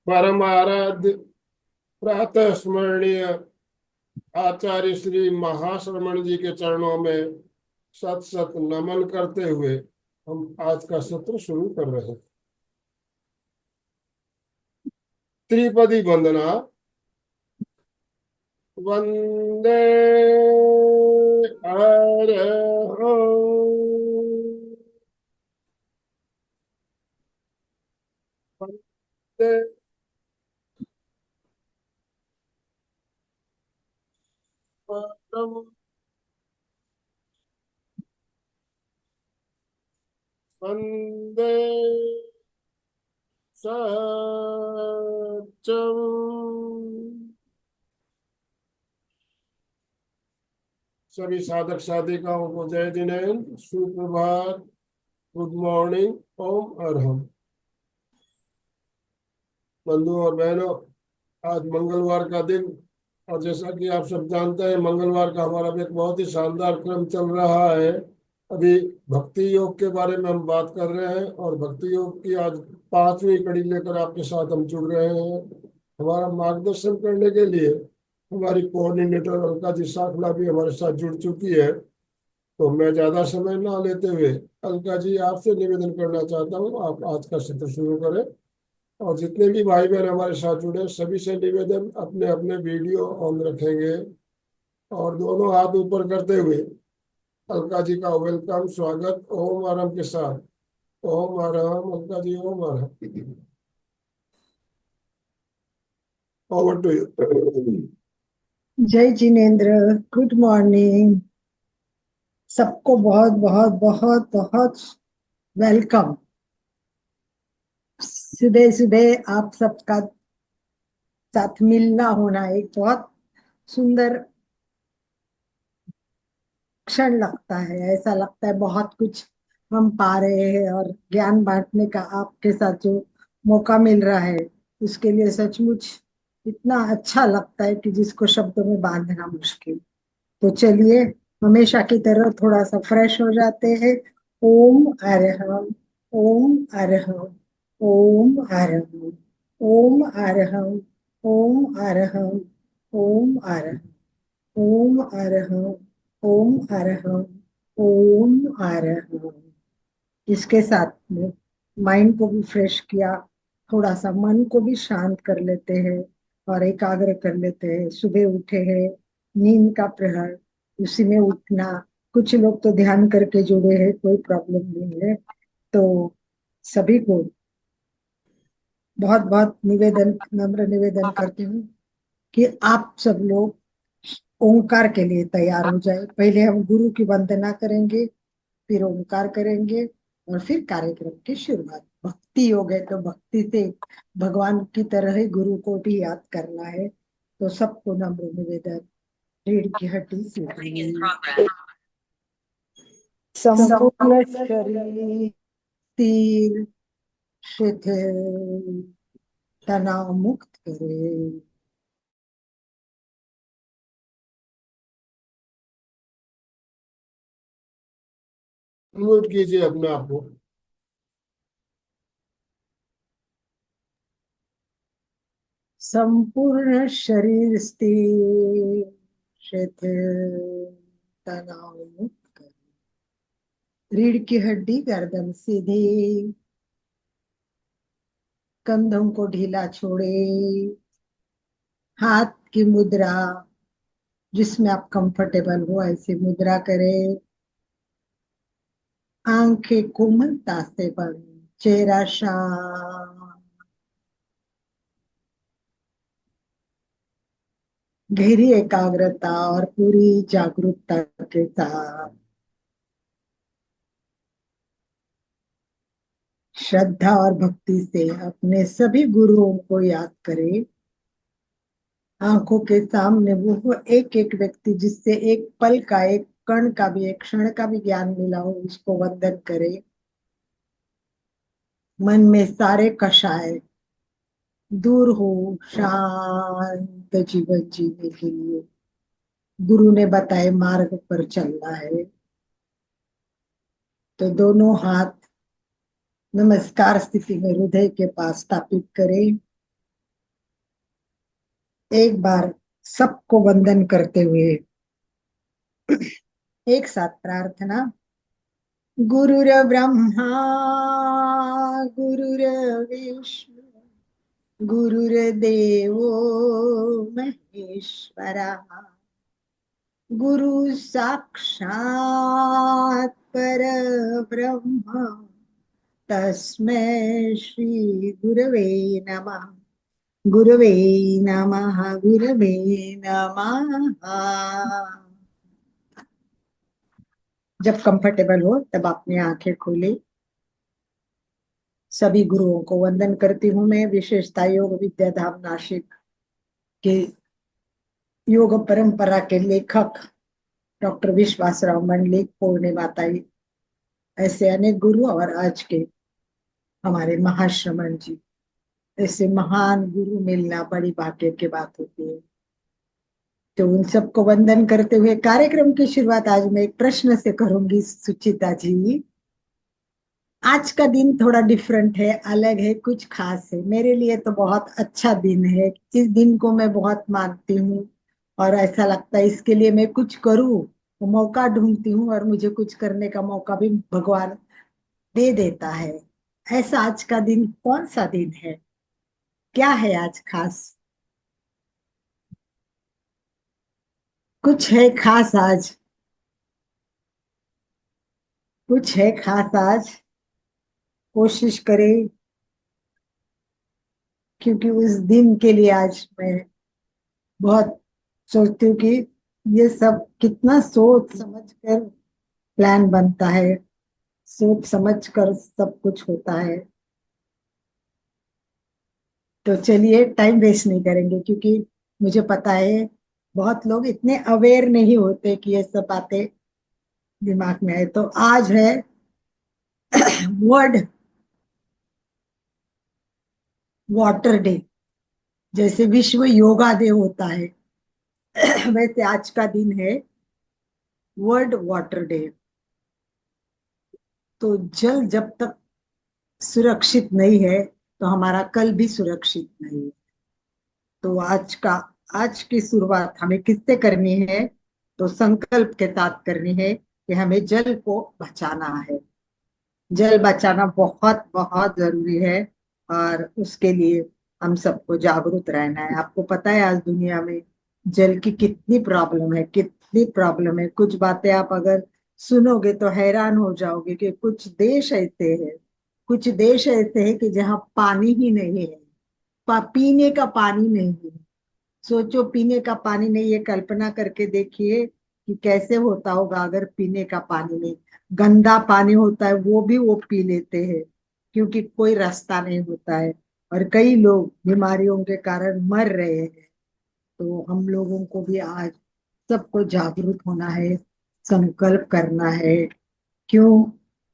परम आराध्य प्रातः स्मरणीय आचार्य श्री महाश्रमण जी के चरणों में सत सत नमन करते हुए हम आज का सत्र शुरू कर रहे हैं। त्रिपदी वंदना। वंदे हर वंदे परम वंदे सत्यम। सभी साधक साधिकाओं को जय जिनेन्द्र, सुप्रभात, गुड मॉर्निंग, ओम अरहम। बंधु और बहनों, आज मंगलवार का दिन, और जैसा कि आप सब जानते हैं मंगलवार का हमारा भी एक बहुत ही शानदार क्रम चल रहा है। अभी भक्ति योग के बारे में हम बात कर रहे हैं और भक्ति योग की आज पांचवी कड़ी लेकर आपके साथ हम जुड़ रहे हैं। हमारा मार्गदर्शन करने के लिए हमारी कोऑर्डिनेटर अलका जी साखला भी हमारे साथ जुड़ चुकी है। तो मैं ज्यादा समय ना लेते हुए अलका जी आपसे निवेदन करना चाहता हूँ, आप आज का सत्र शुरू करें। और जितने भी भाई बहन हमारे साथ जुड़े सभी से निवेदन, अपने अपने वीडियो ऑन रखेंगे और दोनों हाथ ऊपर करते हुए अलका जी का वेलकम, स्वागत ओम आराम के साथ। ओम आराम अलका जी, ओम आराम। Over to you. जय जिनेन्द्र। Good morning. सबको बहुत बहुत बहुत बहुत वेलकम। सुबह सुबह आप सबका साथ मिलना होना एक बहुत सुंदर क्षण लगता है। ऐसा लगता है बहुत कुछ हम पा रहे हैं और ज्ञान बांटने का आपके साथ जो मौका मिल रहा है उसके लिए सचमुच इतना अच्छा लगता है कि जिसको शब्दों में बांधना मुश्किल। तो चलिए, हमेशा की तरह थोड़ा सा फ्रेश हो जाते हैं। ओम अरहम, ओम अरहम, ओम अरहम, ओम अरहम, ओम अरहम, ओम अरहम, ओम अरहम, ओम अरहम, ओम अरहम। इसके साथ में माइंड को भी फ्रेश किया, थोड़ा सा मन को भी शांत कर लेते हैं और एकाग्र कर लेते हैं। सुबह उठे हैं, नींद का प्रहर, उसी में उठना। कुछ लोग तो ध्यान करके जुड़े हैं, कोई प्रॉब्लम नहीं है। तो सभी को बहुत बहुत निवेदन, नम्र निवेदन करती हूँ कि आप सब लोग ओंकार के लिए तैयार हो जाए। पहले हम गुरु की वंदना करेंगे, फिर ओंकार करेंगे और फिर कार्यक्रम की शुरुआत। भक्ति योग है तो भक्ति से भगवान की तरह ही गुरु को भी याद करना है। तो सबको नम्र निवेदन, रीढ़ की हड्डी सीधी, संपूर्ण शरीर स्थिर, शिथिल, तनाव मुक्त करे। म्यूट कीजिए अपने आप को। संपूर्ण शरीर स्थिर, शिथिल, तनाव मुक्त करे। रीढ़ की हड्डी गर्दन सीधी, कंधों को ढीला छोड़े। हाथ की मुद्रा, जिसमें आप कंफर्टेबल हो ऐसी मुद्रा करें। आंखें कोमलता से बंद, चेहरा शांत, गहरी एकाग्रता और पूरी जागरूकता के साथ श्रद्धा और भक्ति से अपने सभी गुरुओं को याद करें। आंखों के सामने वो एक एक व्यक्ति जिससे एक पल का, एक कण का भी, एक क्षण का भी ज्ञान मिला हो, उसको वंदन करें। मन में सारे कषाय दूर हो, शांत जीवन जीने के लिए गुरु ने बताए मार्ग पर चलना है। तो दोनों हाथ नमस्कार स्थिति में हृदय के पास स्थापित करें। एक बार सबको वंदन करते हुए एक साथ प्रार्थना। गुरुर ब्रह्मा गुरुर्विष्णु गुरुर्देवो महेश्वरा गुरु साक्षात् परब्रह्म तस्मै श्री गुरवे नमः। गुरवे नमः गुरवे नमः। जब कंफर्टेबल हो तब अपनी आंखें खोले। सभी गुरुओं को वंदन करती हूँ मैं, विशेषता योग विद्या धाम नासिक के योग परंपरा के लेखक डॉक्टर विश्वासराव मंडलिक, पूर्णिमाताई, ऐसे अनेक गुरु, और आज के हमारे महाश्रमण जी, ऐसे महान गुरु मिलना बड़ी भाग्य की बात होती है। तो उन सबको वंदन करते हुए कार्यक्रम की शुरुआत आज मैं एक प्रश्न से करूंगी सुचिता जी। आज का दिन थोड़ा डिफरेंट है, अलग है, कुछ खास है। मेरे लिए तो बहुत अच्छा दिन है। इस दिन को मैं बहुत मानती हूँ और ऐसा लगता है इसके लिए मैं कुछ करूँ तो मौका ढूंढती हूँ, और मुझे कुछ करने का मौका भी भगवान दे देता है। ऐसा आज का दिन कौन सा दिन है, क्या है आज खास? कुछ है खास आज? कुछ है खास आज? कोशिश करें, क्योंकि उस दिन के लिए आज मैं बहुत सोचती हूँ कि ये सब कितना सोच समझ कर प्लान बनता है, सोच समझ कर सब कुछ होता है। तो चलिए टाइम वेस्ट नहीं करेंगे, क्योंकि मुझे पता है बहुत लोग इतने अवेयर नहीं होते कि ये सब बातें दिमाग में आए। तो आज है वर्ल्ड वाटर डे। जैसे विश्व योगा डे होता है वैसे आज का दिन है वर्ल्ड वाटर डे। तो जल जब तक सुरक्षित नहीं है तो हमारा कल भी सुरक्षित नहीं है। तो आज की शुरुआत हमें किससे करनी है? तो संकल्प के साथ करनी है कि हमें जल को बचाना है। जल बचाना बहुत बहुत जरूरी है, और उसके लिए हम सबको जागरूक रहना है। आपको पता है आज दुनिया में जल की कितनी प्रॉब्लम है, कितनी प्रॉब्लम है। कुछ बातें आप अगर सुनोगे तो हैरान हो जाओगे कि कुछ देश ऐसे हैं, कुछ देश ऐसे हैं कि जहाँ पानी ही नहीं है, पीने का पानी नहीं है। सोचो, पीने का पानी नहीं, ये कल्पना करके देखिए कि कैसे होता होगा अगर पीने का पानी नहीं। गंदा पानी होता है वो भी वो पी लेते हैं, क्योंकि कोई रास्ता नहीं होता है, और कई लोग बीमारियों के कारण मर रहे हैं। तो हम लोगों को भी आज सबको जागरूक होना है, संकल्प करना है। क्यों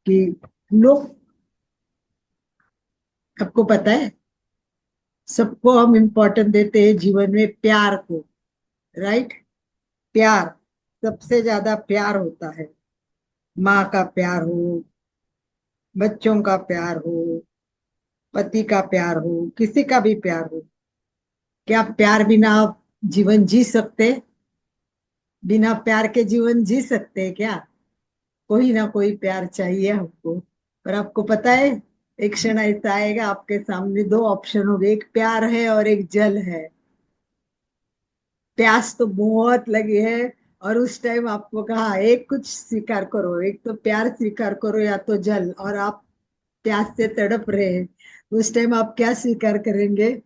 कि लोग, आपको पता है, सबको हम इम्पोर्टेंट देते हैं जीवन में प्यार को, राइट? प्यार, सबसे ज्यादा प्यार होता है। माँ का प्यार हो, बच्चों का प्यार हो, पति का प्यार हो, किसी का भी प्यार हो। क्या प्यार बिना आप जीवन जी सकते? बिना प्यार के जीवन जी सकते हैं क्या? कोई ना कोई प्यार चाहिए हमको। पर आपको पता है, एक क्षण ऐसा आएगा आपके सामने दो ऑप्शन होंगे, एक प्यार है और एक जल है। प्यास तो बहुत लगी है, और उस टाइम आपको कहा एक कुछ स्वीकार करो, एक तो प्यार स्वीकार करो या तो जल, और आप प्यास से तड़प रहे हैं। उस टाइम आप क्या स्वीकार करेंगे?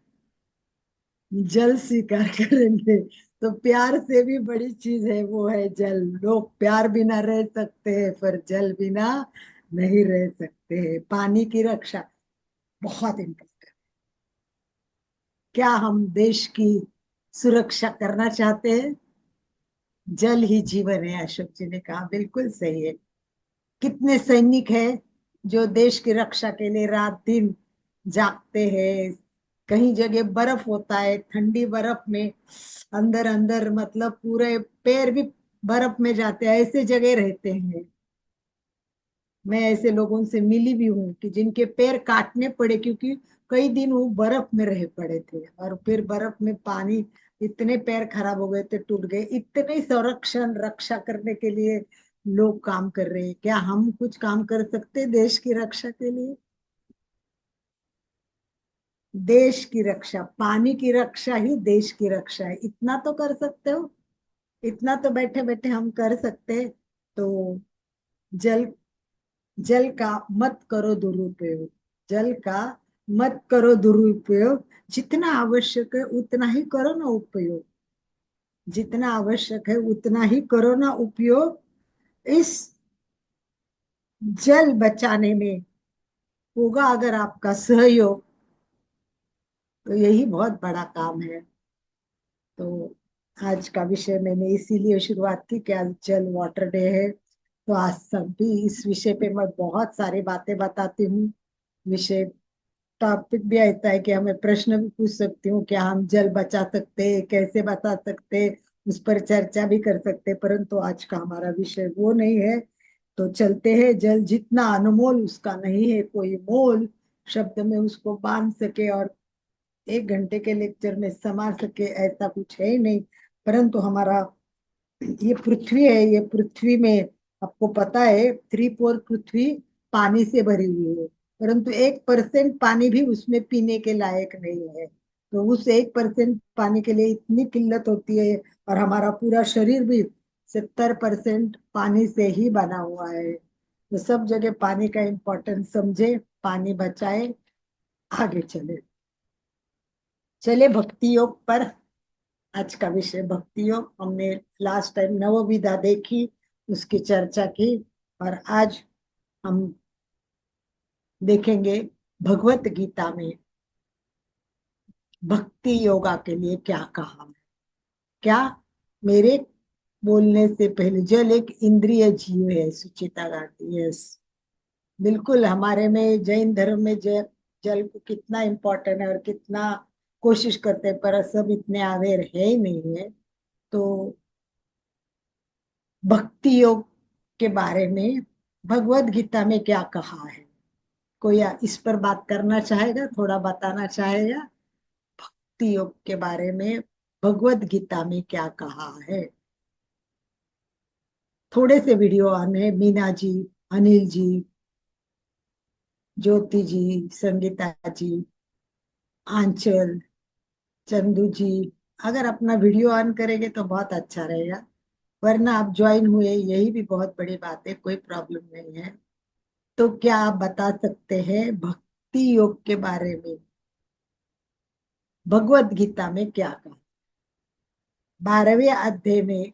जल स्वीकार करेंगे। तो प्यार से भी बड़ी चीज है, वो है जल। लोग प्यार बिना रह सकते हैं पर जल बिना नहीं रह सकते हैं। पानी की रक्षा बहुत इम्पोर्टेंट। क्या हम देश की सुरक्षा करना चाहते हैं? जल ही जीवन है, अशोक जी ने कहा, बिल्कुल सही है। कितने सैनिक हैं जो देश की रक्षा के लिए रात दिन जागते हैं। कहीं जगह बर्फ होता है, ठंडी बर्फ में अंदर अंदर मतलब पूरे पैर भी बर्फ में जाते हैं, ऐसे जगह रहते हैं। मैं ऐसे लोगों से मिली भी हूँ कि जिनके पैर काटने पड़े, क्योंकि कई दिन वो बर्फ में रह पड़े थे, और फिर बर्फ में पानी इतने पैर खराब हो गए थे, टूट गए, इतने संरक्षण रक्षा करने के लिए लोग काम कर रहे हैं। क्या हम कुछ काम कर सकते हैं देश की रक्षा के लिए? देश की रक्षा, पानी की रक्षा ही देश की रक्षा है, इतना तो कर सकते हो। इतना तो बैठे बैठे हम कर सकते हैं। तो जल जल का मत करो दुरुपयोग। जल का मत करो दुरुपयोग। जितना आवश्यक है उतना ही करो ना उपयोग। जितना आवश्यक है उतना ही करो ना उपयोग। इस जल बचाने में होगा अगर आपका सहयोग, तो यही बहुत बड़ा काम है। तो आज का विषय मैंने इसीलिए शुरुआत की कि आज जल वाटर डे है। तो आज सब भी इस विषय पे मैं बहुत सारी बातें बताती हूँ। विषय टॉपिक भी ऐसा है कि हमें प्रश्न भी पूछ सकती हूँ, क्या हम जल बचा सकते हैं, कैसे बचा सकते हैं, उस पर चर्चा भी कर सकते हैं। परंतु आज का हमारा विषय वो नहीं है। तो चलते हैं। जल जितना अनमोल उसका नहीं है कोई मोल। शब्द में उसको बांध सके और 1 घंटे के लेक्चर में समा सके ऐसा कुछ है ही नहीं। परंतु हमारा ये पृथ्वी है, ये पृथ्वी में आपको पता है 3/4 पृथ्वी पानी से भरी हुई है। परंतु 1% पानी भी उसमें पीने के लायक नहीं है। तो उस 1% पानी के लिए इतनी किल्लत होती है। और हमारा पूरा शरीर भी 70% पानी से ही बना हुआ है। तो सब जगह पानी का इम्पोर्टेंस समझे, पानी बचाए, आगे चले। चले भक्ति योग पर। आज का विषय भक्ति योग। हमने लास्ट टाइम नवविधा देखी, उसकी चर्चा की। और आज हम देखेंगे भगवत गीता में भक्ति योगा के लिए क्या कहा है। क्या? मेरे बोलने से पहले, जल एक इंद्रिय जीव है, सुचिता गाती। यस, बिल्कुल। हमारे में जैन धर्म में जल को कितना इम्पोर्टेंट है और कितना कोशिश करते हैं, पर सब इतने अवेयर है ही नहीं है। तो भक्ति योग के बारे में भगवत गीता में क्या कहा है? कोई इस पर बात करना चाहेगा, थोड़ा बताना चाहेगा? भक्ति योग के बारे में भगवत गीता में क्या कहा है? थोड़े से वीडियो आने, मीना जी, अनिल जी, ज्योति जी, संगीता जी, आंचल, चंदू जी, अगर अपना वीडियो ऑन करेंगे तो बहुत अच्छा रहेगा। वरना आप ज्वाइन हुए, यही भी बहुत बड़ी बात है, कोई प्रॉब्लम नहीं है। तो क्या आप बता सकते हैं भक्ति योग के बारे में भगवत गीता में क्या कहा? 12वें अध्याय में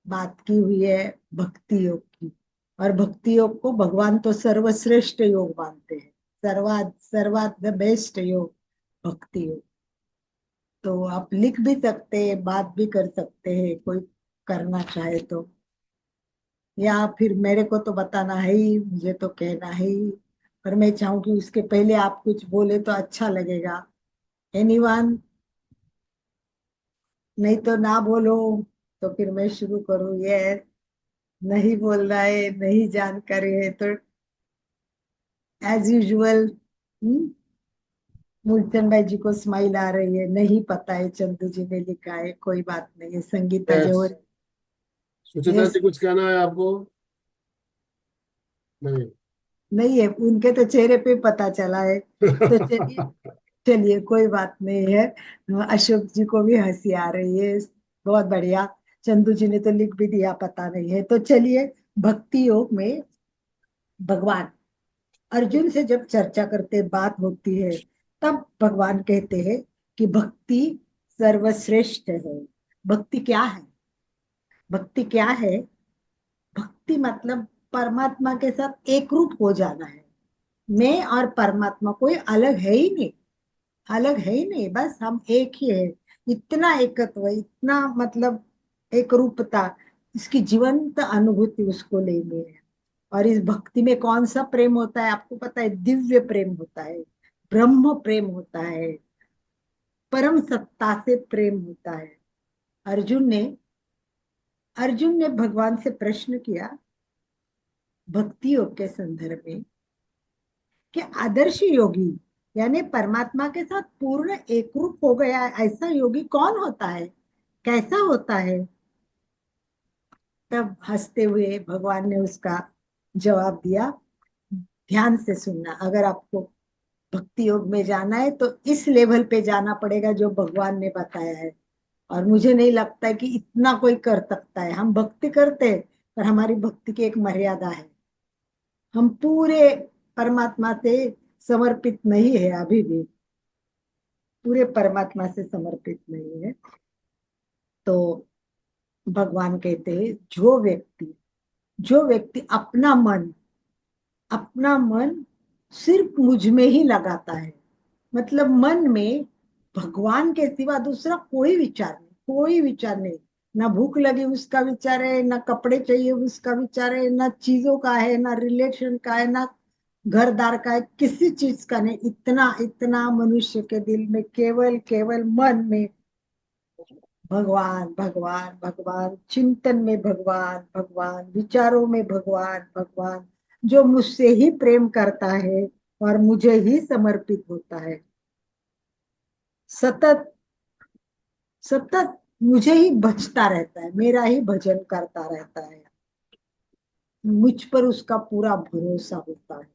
बात की हुई है भक्ति योग की। और भक्ति योग को भगवान तो सर्वश्रेष्ठ योग मानते हैं। सर्वात सर्वात द बेस्ट योग भक्ति योग। तो आप लिख भी सकते हैं, बात भी कर सकते हैं, कोई करना चाहे तो। या फिर मेरे को तो बताना है ही, मुझे तो कहना है ही। पर मैं चाहूँ कि उसके पहले आप कुछ बोले तो अच्छा लगेगा। एनीवन? नहीं तो ना बोलो, तो फिर मैं शुरू करूँ? ये नहीं बोल रहा है, नहीं जानकारी है तो एज यूजुअल। मूलचंद भाई जी को स्माइल आ रही है। नहीं पता है, चंदू जी ने लिखा है, कोई बात नहीं है। संगीता यस। जौहर। सुचिता यस। जी कुछ कहना है आपको? नहीं। नहीं है, उनके तो चेहरे पे पता चला है। तो चलिए, चलिए कोई बात नहीं है। अशोक जी को भी हंसी आ रही है, बहुत बढ़िया। चंदू जी ने तो लिख भी दिया, पता नहीं है। तो चलिए, भक्ति योग में भगवान अर्जुन से जब चर्चा करते बात होती है, तब भगवान कहते हैं कि भक्ति सर्वश्रेष्ठ है। भक्ति क्या है? भक्ति क्या है? भक्ति मतलब परमात्मा के साथ एक रूप हो जाना है। मैं और परमात्मा कोई अलग है ही नहीं। अलग है ही नहीं, बस हम एक ही है। इतना एकत्व, इतना मतलब एक रूपता, इसकी जीवंत अनुभूति उसको लेनी है। और इस भक्ति में कौन सा प्रेम होता है आपको पता है? दिव्य प्रेम होता है, ब्रह्म प्रेम होता है, परम सत्ता से प्रेम होता है। अर्जुन ने अर्जुन ने भगवान से प्रश्न किया भक्ति योग के संदर्भ में कि आदर्श योगी यानी परमात्मा के साथ पूर्ण एकरूप हो गया है। ऐसा योगी कौन होता है, कैसा होता है? तब हंसते हुए भगवान ने उसका जवाब दिया, ध्यान से सुनना, अगर आपको भक्ति योग में जाना है तो इस लेवल पे जाना पड़ेगा जो भगवान ने बताया है। और मुझे नहीं लगता है कि इतना कोई कर सकता है। हम भक्ति करते हैं, पर हमारी भक्ति की एक मर्यादा है। हम पूरे परमात्मा से समर्पित नहीं है, अभी भी पूरे परमात्मा से समर्पित नहीं है। तो भगवान कहते हैं, जो व्यक्ति अपना मन सिर्फ मुझ में ही लगाता है, मतलब मन में भगवान के सिवा दूसरा कोई विचार नहीं। ना भूख लगी उसका विचार है, ना कपड़े चाहिए उसका विचार है, ना चीजों का है, ना रिलेशन का है, ना घरदार का है, किसी चीज का नहीं। इतना इतना मनुष्य के दिल में केवल केवल मन में भगवान भगवान भगवान, चिंतन में भगवान भगवान, विचारों में भगवान भगवान, जो मुझसे ही प्रेम करता है और मुझे ही समर्पित होता है, सतत सतत मुझे ही भजता रहता है, मेरा ही भजन करता रहता है, मुझ पर उसका पूरा भरोसा होता है।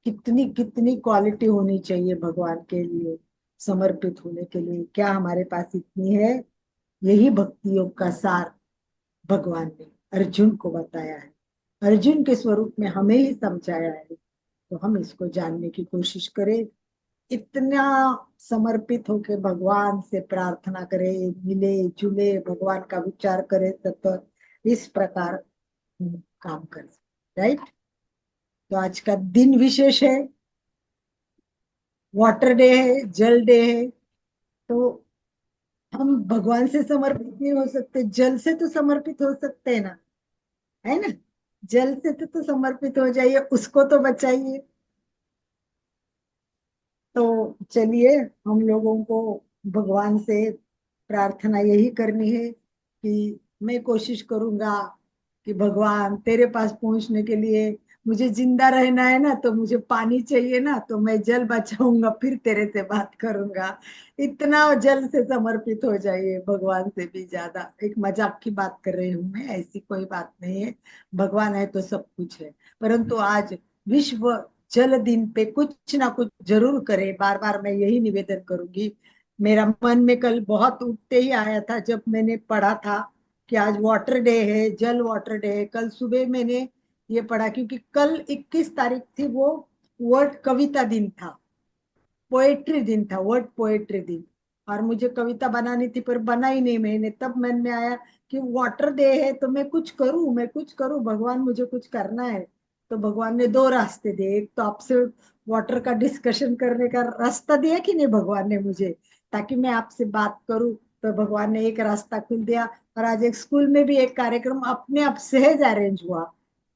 कितनी कितनी क्वालिटी होनी चाहिए भगवान के लिए समर्पित होने के लिए, क्या हमारे पास इतनी है? यही भक्ति योग का सार भगवान ने अर्जुन को बताया है, अर्जुन के स्वरूप में हमें ही समझाया है। तो हम इसको जानने की कोशिश करें, इतना समर्पित होके भगवान से प्रार्थना करें, मिले जुले भगवान का विचार करें सतत, इस प्रकार काम करें। राइट। तो आज का दिन विशेष है, वाटर डे है, जल डे है। तो हम भगवान से समर्पित नहीं हो सकते, जल से तो समर्पित हो सकते हैं ना, है ना? जल से तो समर्पित हो जाइए, उसको तो बचाइए। तो चलिए, हम लोगों को भगवान से प्रार्थना यही करनी है कि मैं कोशिश करूंगा कि भगवान तेरे पास पहुंचने के लिए, मुझे जिंदा रहना है ना, तो मुझे पानी चाहिए ना, तो मैं जल बचाऊंगा, फिर तेरे से बात करूंगा। इतना जल से समर्पित हो जाइए, भगवान से भी ज्यादा। एक मजाक की बात कर रही हूं मैं, ऐसी कोई बात नहीं है। भगवान है तो सब कुछ है। परंतु आज विश्व जल दिन पे कुछ ना कुछ जरूर करे, बार बार मैं यही निवेदन करूंगी। मेरा मन में कल बहुत उठते ही आया था जब मैंने पढ़ा था कि आज वाटर डे है, जल वाटर डे है। कल सुबह मैंने ये पढ़ा, क्योंकि कल 21 तारीख थी, वो वर्ल्ड कविता दिन था, पोएट्री दिन था, वर्ड पोएट्री दिन। और मुझे कविता बनानी थी पर बनाई नहीं मैंने। तब मन में आया कि वाटर डे है तो मैं कुछ करूं, भगवान मुझे कुछ करना है। तो भगवान ने दो रास्ते दिए, एक तो आपसे वाटर का डिस्कशन करने का रास्ता दिया कि नहीं भगवान ने मुझे, ताकि मैं आपसे बात करूं। तो भगवान ने एक रास्ता खुल दिया। और आज एक स्कूल में भी एक कार्यक्रम अपने आप सहज अरेंज हुआ।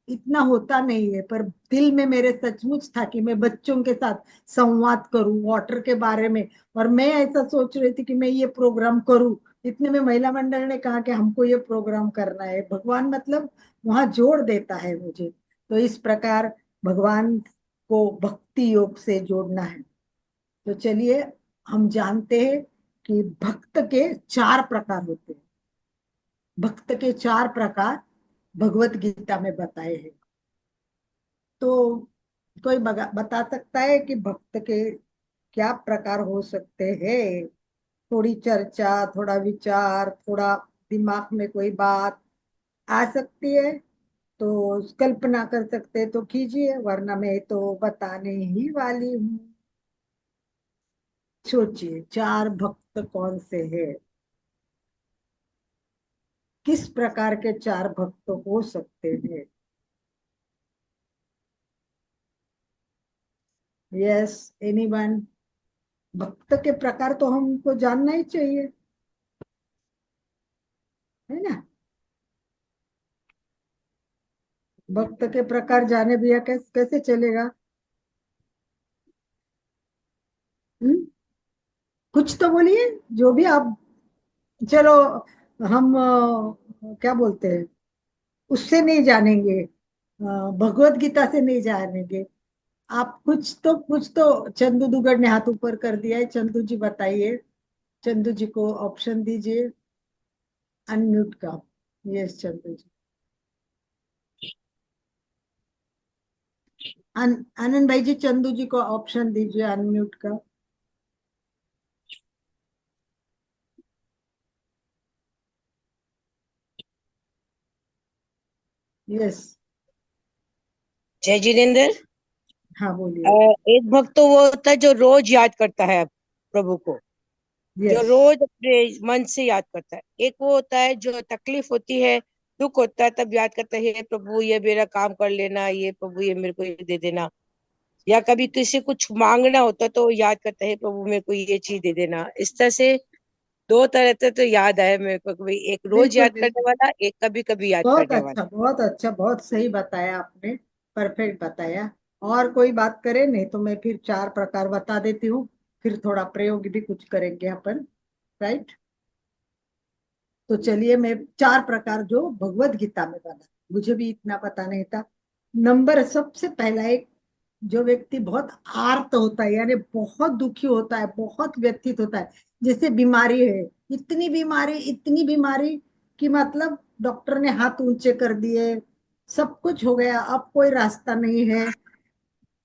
इतना होता नहीं है, पर दिल में मेरे सचमुच था कि मैं बच्चों के साथ संवाद करूं वाटर के बारे में। और मैं ऐसा सोच रही थी कि मैं ये प्रोग्राम करूं। इतने में महिला मंडल ने कहा कि हमको ये प्रोग्राम करना है। भगवान मतलब वहां जोड़ देता है मुझे। तो इस प्रकार भगवान को भक्ति योग से जोड़ना है। तो चलिए, हम जानते हैं कि भक्त के चार प्रकार होते हैं। भक्त के चार प्रकार भगवत गीता में बताए हैं। तो कोई बता सकता है कि भक्त के क्या प्रकार हो सकते हैं? थोड़ी चर्चा, थोड़ा विचार, थोड़ा दिमाग में कोई बात आ सकती है तो कल्पना कर सकते हैं तो कीजिए, वरना मैं तो बताने ही वाली हूँ। सोचिए, चार भक्त कौन से हैं? किस प्रकार के चार भक्त हो सकते हैं? Yes, anyone? भक्त के प्रकार तो हमको जानना ही चाहिए, है ना? भक्त के प्रकार जाने बिना कैसे कैसे चलेगा? हम्म? कुछ तो बोलिए, जो भी आप। चलो, हम क्या बोलते हैं, उससे नहीं जानेंगे, भगवत गीता से नहीं जानेंगे, आप कुछ तो चंदू दुगड़ ने हाथ ऊपर कर दिया है। चंदू जी बताइए, चंदू जी को ऑप्शन दीजिए अनम्यूट का। यस चंदू जी। आनंद भाई जी, चंदू जी को ऑप्शन दीजिए अनम्यूट का। यस। जय जिनेन्द्र। हाँ बोलिए। एक भक्त तो वो होता है जो रोज याद करता है प्रभु को, जो यस। रोज अपने मन से याद करता है। एक वो होता है जो तकलीफ होती है, दुख होता है, तब याद करता है, हे प्रभु ये मेरा काम कर लेना, ये प्रभु ये मेरे को ये दे देना। या कभी किसी कुछ मांगना होता है तो याद करता है, प्रभु मेरे को ये चीज दे देना। इस तरह से दो तरह से तो याद आया मेरे को, कभी एक रोज बिल्कुल याद करने बिल्कुल। वाला, एक कभी कभी याद बहुत करने अच्छा वाला। बहुत अच्छा, बहुत सही बताया आपने। परफेक्ट बताया। और कोई बात करे नहीं तो मैं फिर चार प्रकार बता देती हूँ। फिर थोड़ा प्रयोग भी कुछ करेंगे अपन। राइट। तो चलिए, मैं चार प्रकार जो भगवत गीता में बना, मुझे भी इतना पता नहीं था। नंबर सबसे पहला, एक जो व्यक्ति बहुत आर्त होता है, यानी बहुत दुखी होता है, बहुत व्यथित होता है, जैसे बीमारी है, इतनी बीमारी कि मतलब डॉक्टर ने हाथ ऊंचे कर दिए, सब कुछ हो गया, अब कोई रास्ता नहीं है।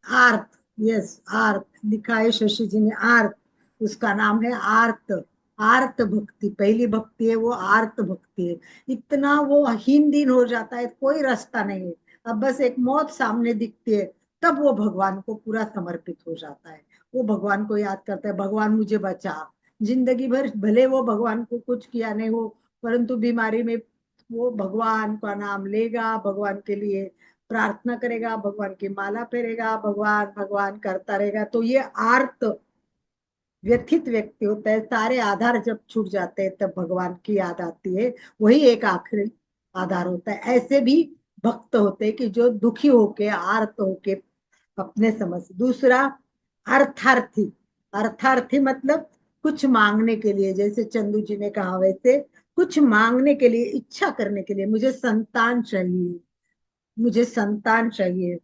आर्त। यस। आर्त लिखा है शशि जी ने, आर्त। उसका नाम है आर्त। आर्त भक्ति, पहली भक्ति है वो आर्त भक्ति है। इतना वो हीन दीन हो जाता है, कोई रास्ता नहीं है, अब बस एक मौत सामने दिखती है, तब वो भगवान को पूरा समर्पित हो जाता है। वो भगवान को याद करता है, भगवान मुझे बचा। जिंदगी भर भले वो भगवान को कुछ किया नहीं हो, परंतु बीमारी में वो भगवान का नाम लेगा, भगवान के लिए प्रार्थना करेगा, भगवान की माला फेरेगा, भगवान भगवान करता रहेगा। तो ये आर्त व्यथित व्यक्ति होता है। सारे आधार जब छूट जाते हैं तब भगवान की याद आती है, वही एक आखिरी आधार होता है। ऐसे भी भक्त होते हैं कि जो दुखी होके, आर्त होके अपने समझ। दूसरा, अर्थार्थी। अर्थार्थी मतलब कुछ मांगने के लिए, जैसे चंदू जी ने कहा वैसे कुछ मांगने के लिए, इच्छा करने के लिए, मुझे संतान चाहिए, मुझे संतान चाहिए,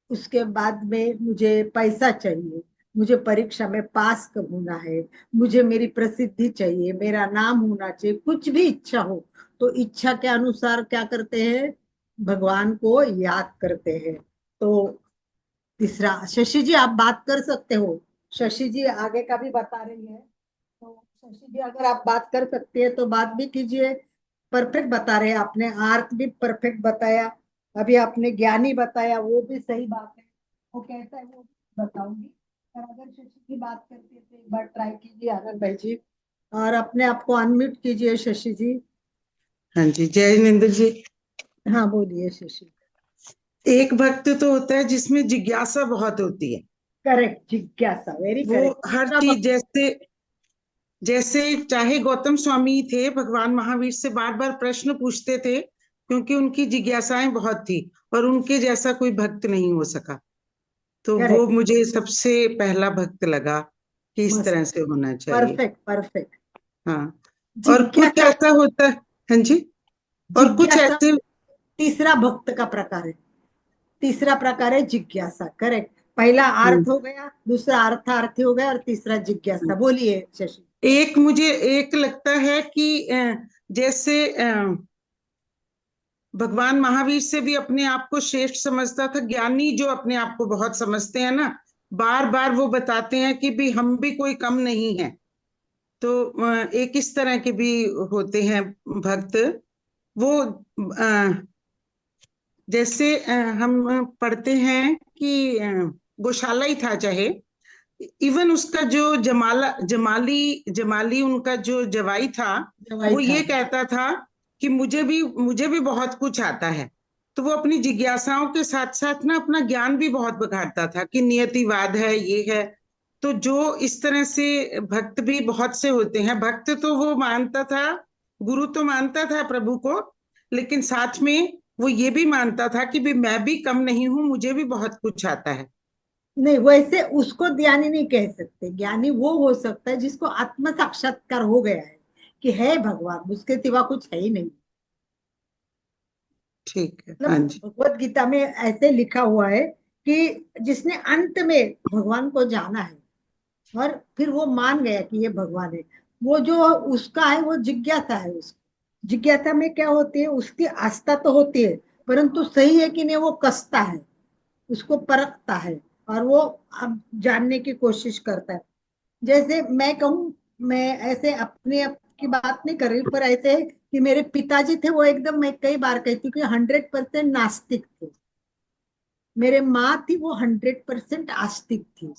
उसके बाद में मुझे पैसा चाहिए, मुझे परीक्षा में पास कब होना है, मुझे मेरी प्रसिद्धि चाहिए, मेरा नाम होना चाहिए, कुछ भी इच्छा हो, तो इच्छा के अनुसार क्या करते हैं, भगवान को याद करते हैं। तो तीसरा, शशि जी आप बात कर सकते हो। शशि जी आगे का भी बता रही है, तो शशि जी अगर आप बात कर सकते हैं तो बात भी कीजिए। परफेक्ट बता रहे हैं आपने, आर्थ भी परफेक्ट बताया, अभी आपने ज्ञानी बताया, वो भी सही बात है। वो कैसा है वो भी बताऊंगी। पर अगर शशि जी बात करते हैं तो एक बार ट्राई कीजिए आनंद भाई जी, और अपने आप को अनम्यूट कीजिए शशि जी। हाँ जी, जय जिनेन्द्र जी। हाँ बोलिए शशि। एक भक्त तो होता है जिसमें जिज्ञासा बहुत होती है। करेक्ट, जिज्ञासा, वेरी वो करेक्ट। हर दूसरा चीज, भक्त। जैसे जैसे चाहे गौतम स्वामी थे, भगवान महावीर से बार बार प्रश्न पूछते थे, क्योंकि उनकी जिज्ञासाएं बहुत थी, और उनके जैसा कोई भक्त नहीं हो सका। तो वो करेक्ट। मुझे सबसे पहला भक्त लगा कि इस मस्त। तरह से होना चाहिए। Perfect perfect. हाँ। और कुछ जिज्ञासा। ऐसा होता है। हाँ जी। और कुछ जिज्ञासा ऐसे। तीसरा भक्त का प्रकार है। तीसरा प्रकार है जिज्ञासा। करेक्ट। पहला हम्म, अर्थ हो गया, दूसरा अर्थार्थी हो गया, और तीसरा जिज्ञासा। बोलिए शशि। एक मुझे एक लगता है कि जैसे भगवान महावीर से भी अपने आप को श्रेष्ठ समझता था। ज्ञानी जो अपने आप को बहुत समझते हैं ना, बार बार वो बताते हैं कि भी हम भी कोई कम नहीं है। तो एक इस तरह के भी होते हैं भक्त। वो जैसे हम पढ़ते हैं कि गौशाला ही था चाहे, इवन उसका जो जमाली उनका जो जवाई था, जवाई वो था। ये कहता था कि मुझे भी बहुत कुछ आता है। तो वो अपनी जिज्ञासाओं के साथ साथ ना अपना ज्ञान भी बहुत बघाड़ता था कि नियतिवाद है, ये है। तो जो इस तरह से भक्त भी बहुत से होते हैं। भक्त तो वो मानता था, गुरु तो मानता था प्रभु को, लेकिन साथ में वो ये भी मानता था कि भी मैं भी कम नहीं हूं, मुझे भी बहुत कुछ आता है। नहीं, वैसे उसको ज्ञानी नहीं कह सकते। ज्ञानी वो हो सकता है जिसको आत्म साक्षात्कार हो गया है कि है भगवान, उसके सिवा कुछ है ही नहीं। ठीक है। हाँ मतलब जी। भगवत गीता में ऐसे लिखा हुआ है कि जिसने अंत में भगवान को जाना है और फिर वो मान गया कि ये भगवान है, वो जो उसका है वो जिज्ञासा है। उसकी जिज्ञासा में क्या होती है, उसकी आस्था तो होती है, परंतु सही है कि नहीं वो कसता है, उसको परखता है और वो अब जानने की कोशिश करता है। जैसे मैं कहूँ, मैं ऐसे अपने आप की बात नहीं कर रही, पर ऐसे है कि मेरे पिताजी थे, वो एकदम, मैं कई बार कहती हूँ कि 100% नास्तिक थे। मेरे माँ थी, वो 100% आस्तिक थी।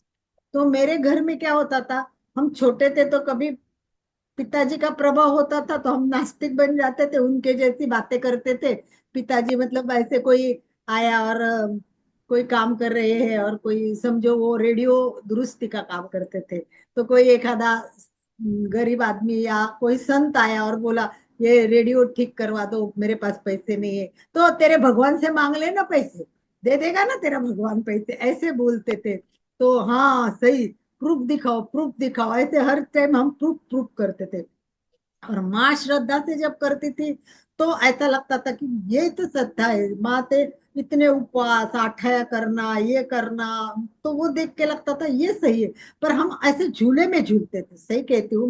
तो मेरे घर में क्या होता था, हम छोटे थे तो कभी पिताजी का प्रभाव होता था तो हम नास्तिक बन जाते थे, उनके जैसी बातें करते थे। पिताजी मतलब ऐसे कोई आया और कोई काम कर रहे हैं, और कोई समझो वो रेडियो दुरुस्ती का काम करते थे, तो कोई एक आधा गरीब आदमी या कोई संत आया और बोला ये रेडियो ठीक करवा दो, मेरे पास पैसे नहीं है, तो तेरे भगवान से मांग लेना, पैसे दे देगा ना तेरा भगवान पैसे, ऐसे बोलते थे। तो हाँ सही, प्रूफ दिखाओ, प्रूफ दिखाओ, ऐसे हर टाइम हम प्रूफ प्रूफ करते थे। और माँ श्रद्धा से जब करती थी तो ऐसा लगता था कि ये तो श्रद्धा है, माँ ते इतने उपवास आठया करना, ये करना, तो वो देख के लगता था ये सही है। पर हम ऐसे झूले में झूलते थे, सही कहती हूँ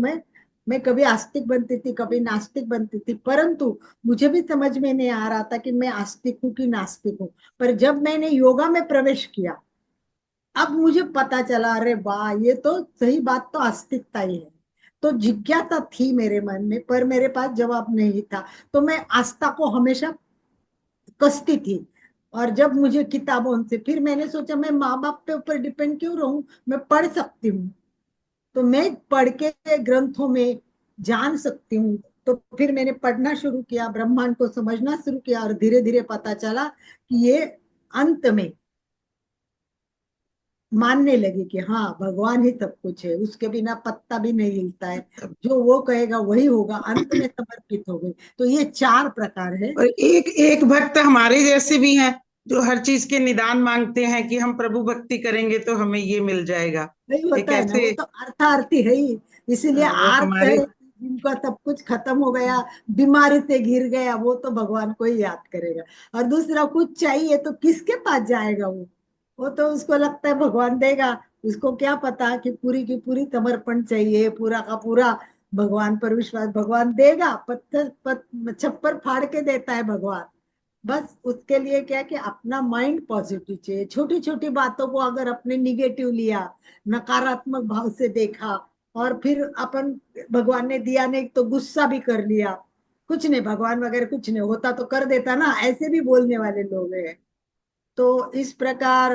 मैं कभी आस्तिक बनती थी, कभी नास्तिक बनती थी, परंतु मुझे भी समझ में नहीं आ रहा था कि मैं आस्तिक हूँ कि नास्तिक हूँ। पर जब मैंने योगा में प्रवेश किया, अब मुझे पता चला, अरे वाह, ये तो सही बात, तो आस्तिकता ही है। तो जिज्ञासा थी मेरे मन में, पर मेरे पास जवाब नहीं था, तो मैं आस्था को हमेशा कसती थी। और जब मुझे किताबों से, फिर मैंने सोचा मैं माँ बाप पे ऊपर डिपेंड क्यों रहूं, मैं पढ़ सकती हूँ, तो मैं पढ़ के ग्रंथों में जान सकती हूँ। तो फिर मैंने पढ़ना शुरू किया, ब्रह्मांड को समझना शुरू किया, और धीरे धीरे पता चला कि ये अंत में मानने लगे कि हाँ भगवान ही सब कुछ है, उसके बिना पत्ता भी नहीं हिलता है, जो वो कहेगा वही होगा, अंत में समर्पित हो गए। तो ये 4 प्रकार है। और एक एक भक्त हमारे जैसे भी हैं जो हर चीज के निदान मांगते हैं कि हम प्रभु भक्ति करेंगे तो हमें ये मिल जाएगा। वही एक होता है ना, वो ऐसे तो अर्थार्थी है ही। इसीलिए वो आर्त है, हमारे जिनका सब कुछ खत्म हो गया, बीमारी से घिर गया, वो तो भगवान को ही याद करेगा। और दूसरा कुछ चाहिए तो किसके पास जाएगा वो तो उसको लगता है भगवान देगा। उसको क्या पता कि पूरी की पूरी समर्पण चाहिए, पूरा का पूरा भगवान पर विश्वास, भगवान देगा, छप्पर फाड़ के देता है भगवान। बस उसके लिए क्या कि अपना माइंड पॉजिटिव चाहिए। छोटी छोटी बातों को अगर अपने निगेटिव लिया, नकारात्मक भाव से देखा, और फिर अपन भगवान ने दिया नहीं तो गुस्सा भी कर लिया, कुछ नहीं भगवान वगैरह कुछ नहीं होता तो कर देता ना, ऐसे भी बोलने वाले लोग हैं। तो इस प्रकार,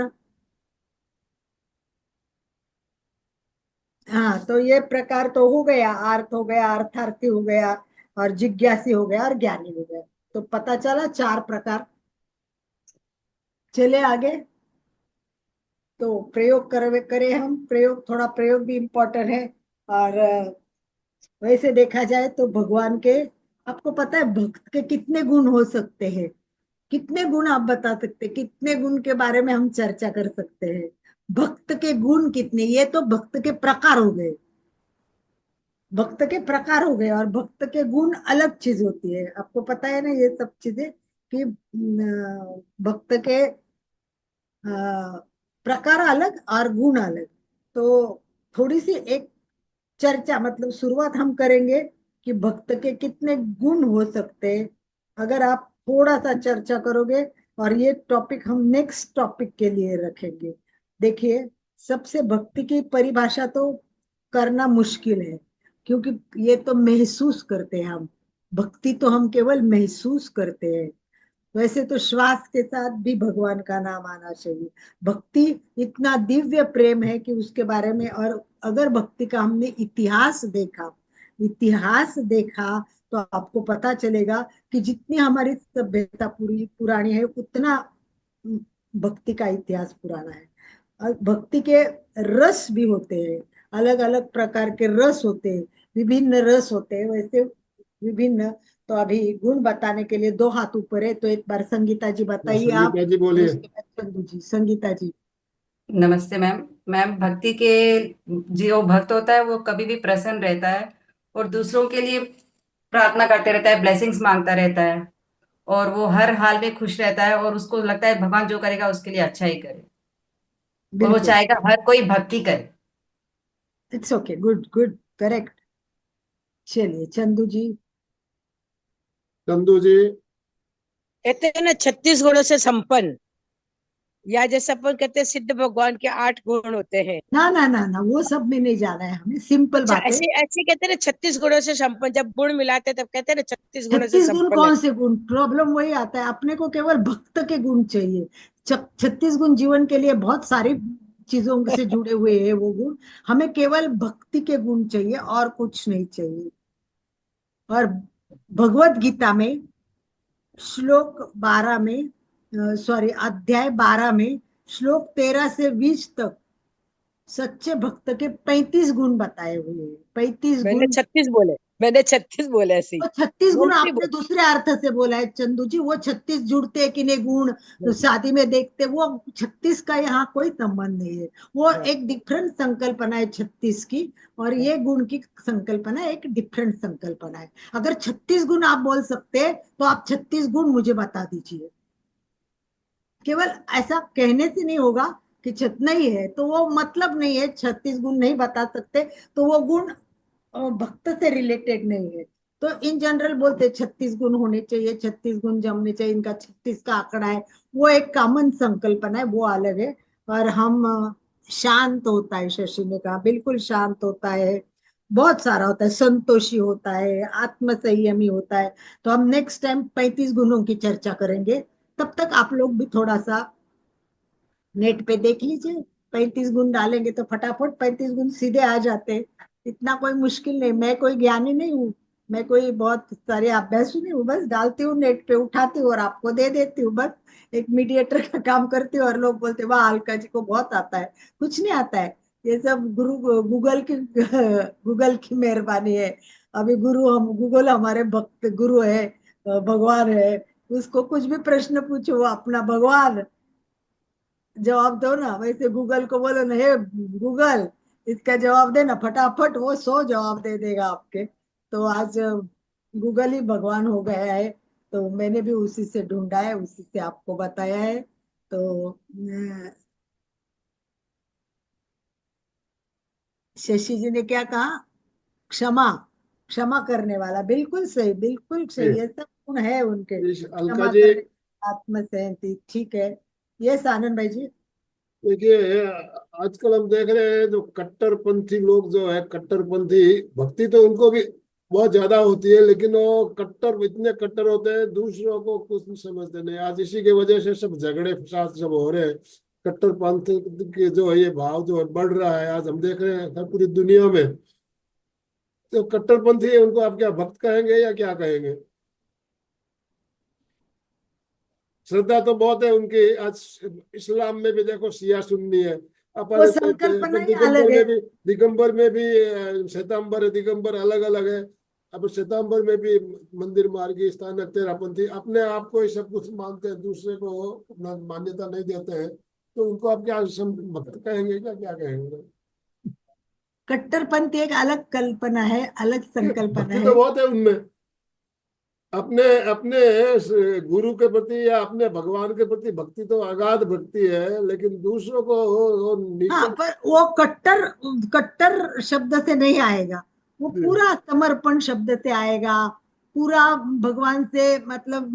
हाँ, तो ये प्रकार तो हो गया, अर्थ हो गया, अर्थार्थी हो गया, और जिज्ञासी हो गया, और ज्ञानी हो गया। तो पता चला 4 प्रकार। चले आगे। तो प्रयोग करें हम, प्रयोग, थोड़ा प्रयोग भी इम्पोर्टेंट है। और वैसे देखा जाए तो भगवान के, आपको पता है भक्त के कितने गुण हो सकते हैं? कितने गुण आप बता सकते हैं? कितने गुण के बारे में हम चर्चा कर सकते हैं? भक्त के गुण कितने, ये तो भक्त के प्रकार हो गए, भक्त के प्रकार हो गए, और भक्त के गुण अलग चीज होती है। आपको पता है ना ये सब चीजें, कि भक्त के अ, प्रकार अलग और गुण अलग। तो थोड़ी सी एक चर्चा, मतलब शुरुआत हम करेंगे कि भक्त के कितने गुण हो सकते हैं। अगर आप थोड़ा सा चर्चा करोगे, और ये टॉपिक हम नेक्स्ट टॉपिक के लिए रखेंगे। देखिए, सबसे भक्ति की परिभाषा तो करना मुश्किल है, क्योंकि ये तो महसूस करते हैं हम, भक्ति तो हम केवल महसूस करते हैं। वैसे तो श्वास के साथ भी भगवान का नाम आना चाहिए। भक्ति इतना दिव्य प्रेम है कि उसके बारे में, और अगर भक्ति का हमने इतिहास देखा तो आपको पता चलेगा कि जितनी हमारी सभ्यता पूरी पुरानी है, उतना भक्ति का इतिहास पुराना है। और भक्ति के रस भी होते हैं, अलग अलग प्रकार के रस होते हैं, विभिन्न रस होते हैं, वैसे विभिन्न। तो अभी गुण बताने के लिए 2 हाथ ऊपर है, तो एक बार संगीता जी बताइए आप, संगीता जी और बोलिए। उसके बाद चंदू जी। संगीता जी। नमस्ते मैम। मैम, भक्ति के जो भक्त होता है वो कभी भी प्रसन्न रहता है और दूसरों के लिए प्रार्थना करते रहता है, ब्लेसिंग्स मांगता रहता है, और वो हर हाल में खुश रहता है और उसको लगता है भगवान जो करेगा उसके लिए अच्छा ही करे। और वो बिल्कुल। चाहेगा हर कोई भक्ति करे। It's okay, good good, correct. चलिए चंदू जी। चंदू जी। कहते हैं ना 36 गुणों से संपन्न, या जैसे अपन कहते हैं सिद्ध भगवान के 8 गुण होते हैं। ना ना ना ना, वो सब में नहीं जाना है हमें, सिंपल अच्छा, बात है। ऐसे ऐसे कहते हैं ना 36 गुणों से संपन्न, जब गुण मिलाते हैं तब कहते हैं ना 36 गुणों से 36 गुण संपन्न है। कौन से गुण? प्रॉब्लम वही आता है, अपने को केवल भक्त के गुण चाहिए। 36 गुण जीवन के लिए बहुत सारी चीजों से जुड़े हुए हैं वो गुण। हमें केवल भक्ति के गुण चाहिए और कुछ नहीं चाहिए। और भगवत गीता में श्लोक 12 में, सॉरी, अध्याय 12 में श्लोक 13 से 20 तक सच्चे भक्त के 35 गुण बताए हुए हैं। 35 मैंने गुण। 36 बोले, मैंने 36 बोले ऐसे ही, वो 36 गुण गलती आपने बोली। दूसरे अर्थ से बोला है चंदू जी। वो 36 जुड़ते हैं कि नहीं गुण, तो हाँ, शादी में देखते, वो 36 का यहाँ कोई संबंध नहीं है। वो हाँ, एक डिफरेंट संकल्पना है 36 की, और हाँ। ये गुण की संकल्पना एक डिफरेंट संकल्पना है। अगर 36 गुण आप बोल सकते हैं तो आप 36 गुण मुझे बता दीजिए। केवल ऐसा कहने से नहीं होगा कि छत नहीं है तो वो मतलब नहीं है, 36 गुण नहीं बता सकते तो वो गुण भक्त से रिलेटेड नहीं है। तो इन जनरल बोलते 36 गुण होने चाहिए, 36 गुण जमने चाहिए, इनका 36 का आंकड़ा है। वो एक कॉमन संकल्पना है, वो अलग है। और हम शांत होता है, शशि ने कहा, बिल्कुल शांत होता है, बहुत सारा होता है, संतोषी होता है, आत्म संयमी होता है। तो हम नेक्स्ट टाइम 35 गुणों की चर्चा करेंगे। तब तक आप लोग भी थोड़ा सा नेट पे देख लीजिए। 35 गुण डालेंगे तो फटाफट 35 गुण सीधे आ जाते हैं। इतना कोई मुश्किल नहीं। मैं कोई ज्ञानी नहीं हूँ, मैं कोई बहुत सारे अभ्यासू नहीं हूँ, बस डालती हूँ नेट पे, उठाती हूँ और आपको दे देती हूँ, बस एक मीडिएटर का काम करती हूँ। और लोग बोलते हैं, वाह अलका जी को बहुत आता है। कुछ नहीं आता है, ये सब गुरु गूगल की गूगल की मेहरबानी है। अभी गुरु, हम गूगल हमारे भक्त गुरु है, भगवान है। उसको कुछ भी प्रश्न पूछो, वो अपना भगवान, जवाब दो ना। वैसे गूगल को बोलो ना, हे गूगल इसका जवाब दे ना, फटाफट वो 100 जवाब दे देगा आपके। तो आज गूगल ही भगवान हो गया है। तो मैंने भी उसी से ढूंढा है, उसी से आपको बताया है। तो शशि जी ने क्या कहा? क्षमा, क्षमा करने वाला, बिल्कुल सही, बिल्कुल सही, ये सब गुण है उनके। अलका क्षमा जी, करने, आत्म संयति, ठीक है। यस आनंद भाई जी। देखिए आजकल हम देख रहे हैं जो कट्टरपंथी लोग जो है, कट्टरपंथी, भक्ति तो उनको भी बहुत ज्यादा होती है, लेकिन वो कट्टर इतने कट्टर होते हैं, दूसरों को कुछ नहीं समझते नहीं। आज इसी की वजह से सब झगड़े फसाद सब हो रहे हैं। कट्टरपंथ के जो है ये भाव जो है बढ़ रहा है, आज हम देख रहे हैं हर पूरी दुनिया में। तो कट्टरपंथी है, उनको आप क्या भक्त कहेंगे या क्या कहेंगे? श्रद्धा तो बहुत है उनकी। आज इस्लाम में भी देखो शिया सुन्नी है। वो अपन संकल्पना अपन ही अलग है। दिगंबर में भी श्वेतांबर है, दिगंबर अलग अलग है। अब श्वेतांबर में भी मंदिर मार्गी, स्थानक तेरापंथी अपने आप को ही सब कुछ मानते हैं, दूसरे को अपना मान्यता नहीं देते हैं। तो उनको आप क्या भक्त कहेंगे क्या क्या कहेंगे? कट्टरपंथी एक अलग कल्पना है, अलग संकल्पना भक्ति तो है। बहुत है उनमें, अपने अपने गुरु के प्रति या अपने भगवान के प्रति भक्ति तो अगाध भक्ति है, लेकिन दूसरों को वो हाँ, नीचा। पर वो कट्टर, कट्टर शब्द से नहीं आएगा, वो पूरा समर्पण शब्द से आएगा। पूरा भगवान से मतलब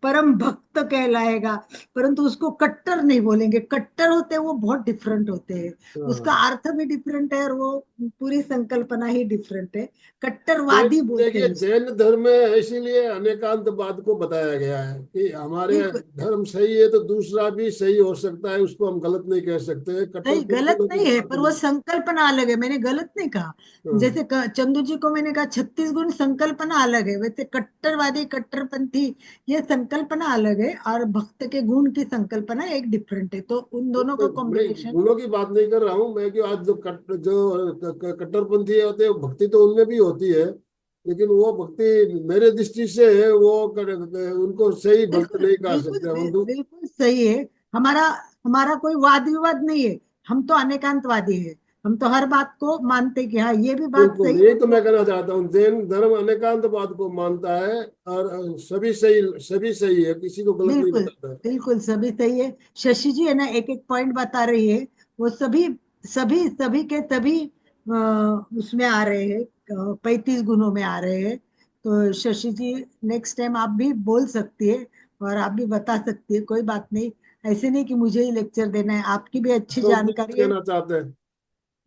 परम भक्त कहलाएगा। परंतु उसको कट्टर नहीं बोलेंगे। कट्टर होते हैं वो बहुत डिफरेंट होते हैं, उसका हाँ। अर्थ भी डिफरेंट है और वो पूरी संकल्पना ही डिफरेंट है। कट्टरवादी बोलते देखिए हैं उसको। जैन धर्म में इसीलिए अनेकांतवाद को बताया गया है कि हमारे बिल्कुल धर्म सही है तो दूसरा भी सही हो सकता है, उसको हम गलत नहीं कह सकते। नहीं, कट्टरपंथी गलत लोग इस नहीं है, बात पर को वो नहीं। संकल्पना अलग है, मैंने गलत नहीं कहा। हाँ। जैसे चंदू जी को मैंने कहा 36 गुण संकल्पना अलग है, वैसे कट्टरवादी, कट्टरपंथी, ये संकल्पना अलग है और भक्त के गुण की संकल्पना एक डिफरेंट है। तो उन दोनों का मैं कॉम्बिनेशन। गुणों की बात नहीं कर रहा हूँ मैं, कि आज जो कट्टरपंथी होते हैं भक्ति तो उनमें भी होती है, लेकिन वो भक्ति मेरे दृष्टि से है वो उनको सही भक्त बिल्कुल नहीं कह बिल्कुल सकते हम। बिल्कुल सही है। हमारा हमारा कोई वाद विवाद नहीं है। हम तो अनेकांतवादी है। हम तो हर बात को मानते कि हाँ ये भी बात बिल्कुल, सही यही है तो मैं कहना चाहता हूँ। जैन धर्म अनेकांतवाद को मानता है और सभी सही है, किसी को गलत नहीं बिल्कुल बताता है। बिल्कुल सभी सही है। शशि जी है ना एक एक पॉइंट बता रही है, वो सभी सभी सभी के तभी उसमें आ रहे हैं, 35 गुणों में आ रहे हैं। तो शशि जी नेक्स्ट टाइम आप भी बोल सकती है और आप भी बता सकती है, कोई बात नहीं। ऐसे नहीं कि मुझे ही लेक्चर देना है, आपकी भी अच्छी तो जी कुछ जानकारी है। कहना चाहते हैं?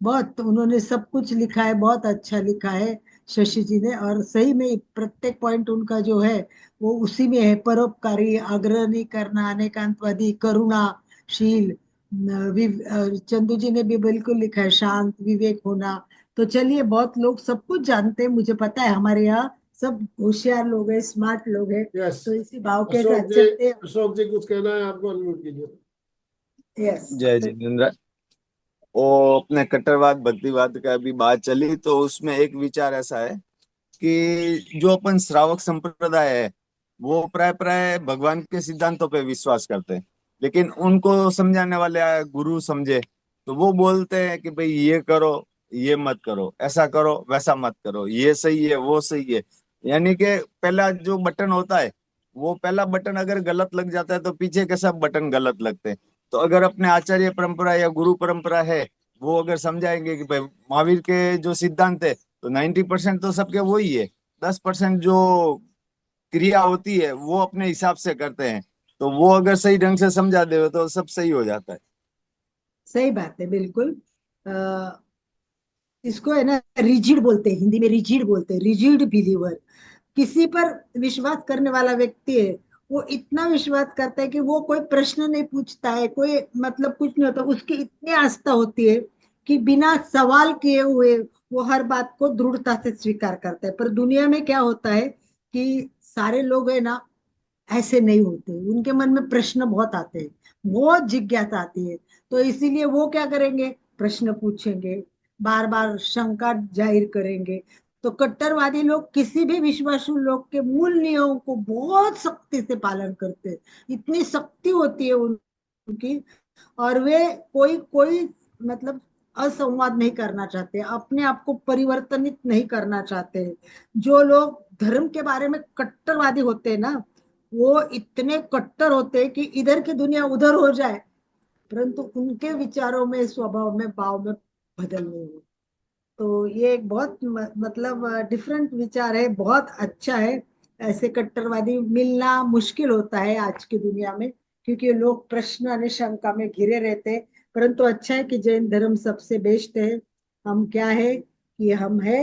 बहुत उन्होंने सब कुछ लिखा है, बहुत अच्छा लिखा है शशि जी ने, और सही में प्रत्येक पॉइंट उनका जो है वो उसी में है। परोपकारी, आग्रह नहीं करना, अनेकांतवादी, करुणाशील, चंदू जी ने भी बिल्कुल लिखा है, शांत, विवेक होना। तो चलिए, बहुत लोग सब कुछ जानते हैं, मुझे पता है हमारे यहाँ सब होशियार लोग हैं, स्मार्ट लोग हैं। यस। तो इसी भाव के अशोक साथ जी, चलते हैं। अशोक जी कुछ कहना है आपको, अनम्यूट कीजिए। यस। जय जिनेन्द्र। वो अपने कट्टरवाद भक्तिवाद का भी बात चली, तो उसमें एक विचार ऐसा है कि जो अपन श्रावक संप्रदाय है वो प्राय प्राय भगवान के सिद्धांतों पे विश्वास करते हैं, लेकिन उनको समझाने वाले गुरु समझे तो वो बोलते हैं कि भाई ये करो, ये मत करो, ऐसा करो, वैसा मत करो, ये सही है, वो सही है। यानी कि पहला जो बटन होता है, वो पहला बटन अगर गलत लग जाता है तो पीछे के सब बटन गलत लगते हैं। तो अगर अपने आचार्य परंपरा या गुरु परंपरा है, वो अगर समझाएंगे कि भाई महावीर के जो सिद्धांत है तो 90% तो सबके वही है, 10% जो क्रिया होती है वो अपने हिसाब से करते हैं। तो वो अगर सही ढंग से समझा दे तो सब सही हो जाता है। सही बात है, बिल्कुल। इसको है ना रिजिड बोलते हैं, हिंदी में रिजिड बोलते हैं, रिजिड बिलीवर। किसी पर विश्वास करने वाला व्यक्ति है, वो इतना विश्वास करता है कि वो कोई प्रश्न नहीं पूछता है, कोई मतलब कुछ नहीं होता, उसकी इतनी आस्था होती है कि बिना सवाल किए हुए वो हर बात को दृढ़ता से स्वीकार करता है। पर दुनिया में क्या होता है कि सारे लोग है ना ऐसे नहीं होते, उनके मन में प्रश्न बहुत आते हैं, बहुत जिज्ञासा आती है। तो इसीलिए वो क्या करेंगे, प्रश्न पूछेंगे, बार बार शंका जाहिर करेंगे। तो कट्टरवादी लोग किसी भी विश्वासु लोग के मूल नियमों को बहुत सख्ती से पालन करते हैं, इतनी सख्ती होती है उनकी। और वे कोई कोई मतलब असंवाद नहीं करना चाहते, अपने आप को परिवर्तनित नहीं करना चाहते। जो लोग धर्म के बारे में कट्टरवादी होते हैं ना, वो इतने कट्टर होते हैं कि इधर की दुनिया उधर हो जाए, परंतु उनके विचारों में, स्वभाव में, भाव में बदल नहीं हो। तो ये एक बहुत मतलब डिफरेंट विचार है, बहुत अच्छा है। ऐसे कट्टरवादी मिलना मुश्किल होता है आज की दुनिया में, क्योंकि लोग प्रश्न और शंका में घिरे रहते हैं। परंतु अच्छा है कि जैन धर्म सबसे बेस्ट है। हम क्या है कि हम है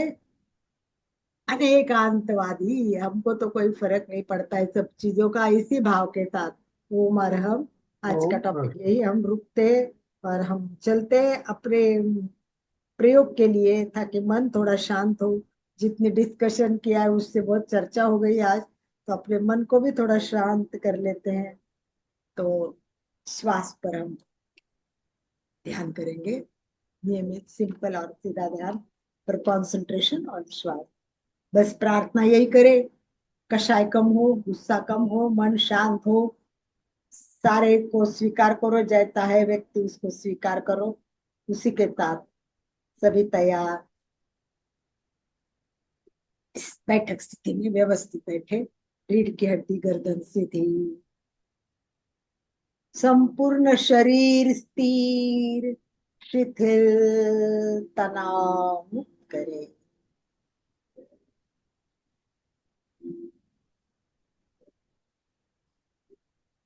अनेकांतवादी, हमको तो कोई फर्क नहीं पड़ता है सब चीजों का। इसी भाव के साथ ओम और हम, आज का हाँ, टॉपिक यही, हम रुकते और हम चलते अपने प्रयोग के लिए, ताकि मन थोड़ा शांत हो। जितनी डिस्कशन किया है उससे बहुत चर्चा हो गई आज, तो अपने मन को भी थोड़ा शांत कर लेते हैं। तो श्वास पर हम ध्यान करेंगे, नियमित सिंपल और सीधा ध्यान पर कंसंट्रेशन और श्वास। बस प्रार्थना यही करे, कषाय कम हो, गुस्सा कम हो, मन शांत हो, सारे को स्वीकार करो, जैसा है व्यक्ति उसको स्वीकार करो। उसी के साथ सभी तैयार, इस बैठक स्थिति में व्यवस्थित बैठे, रीढ़ की हड्डी गर्दन सीधी, संपूर्ण शरीर स्थिर, शिथिल, तनाव मुक्त करे।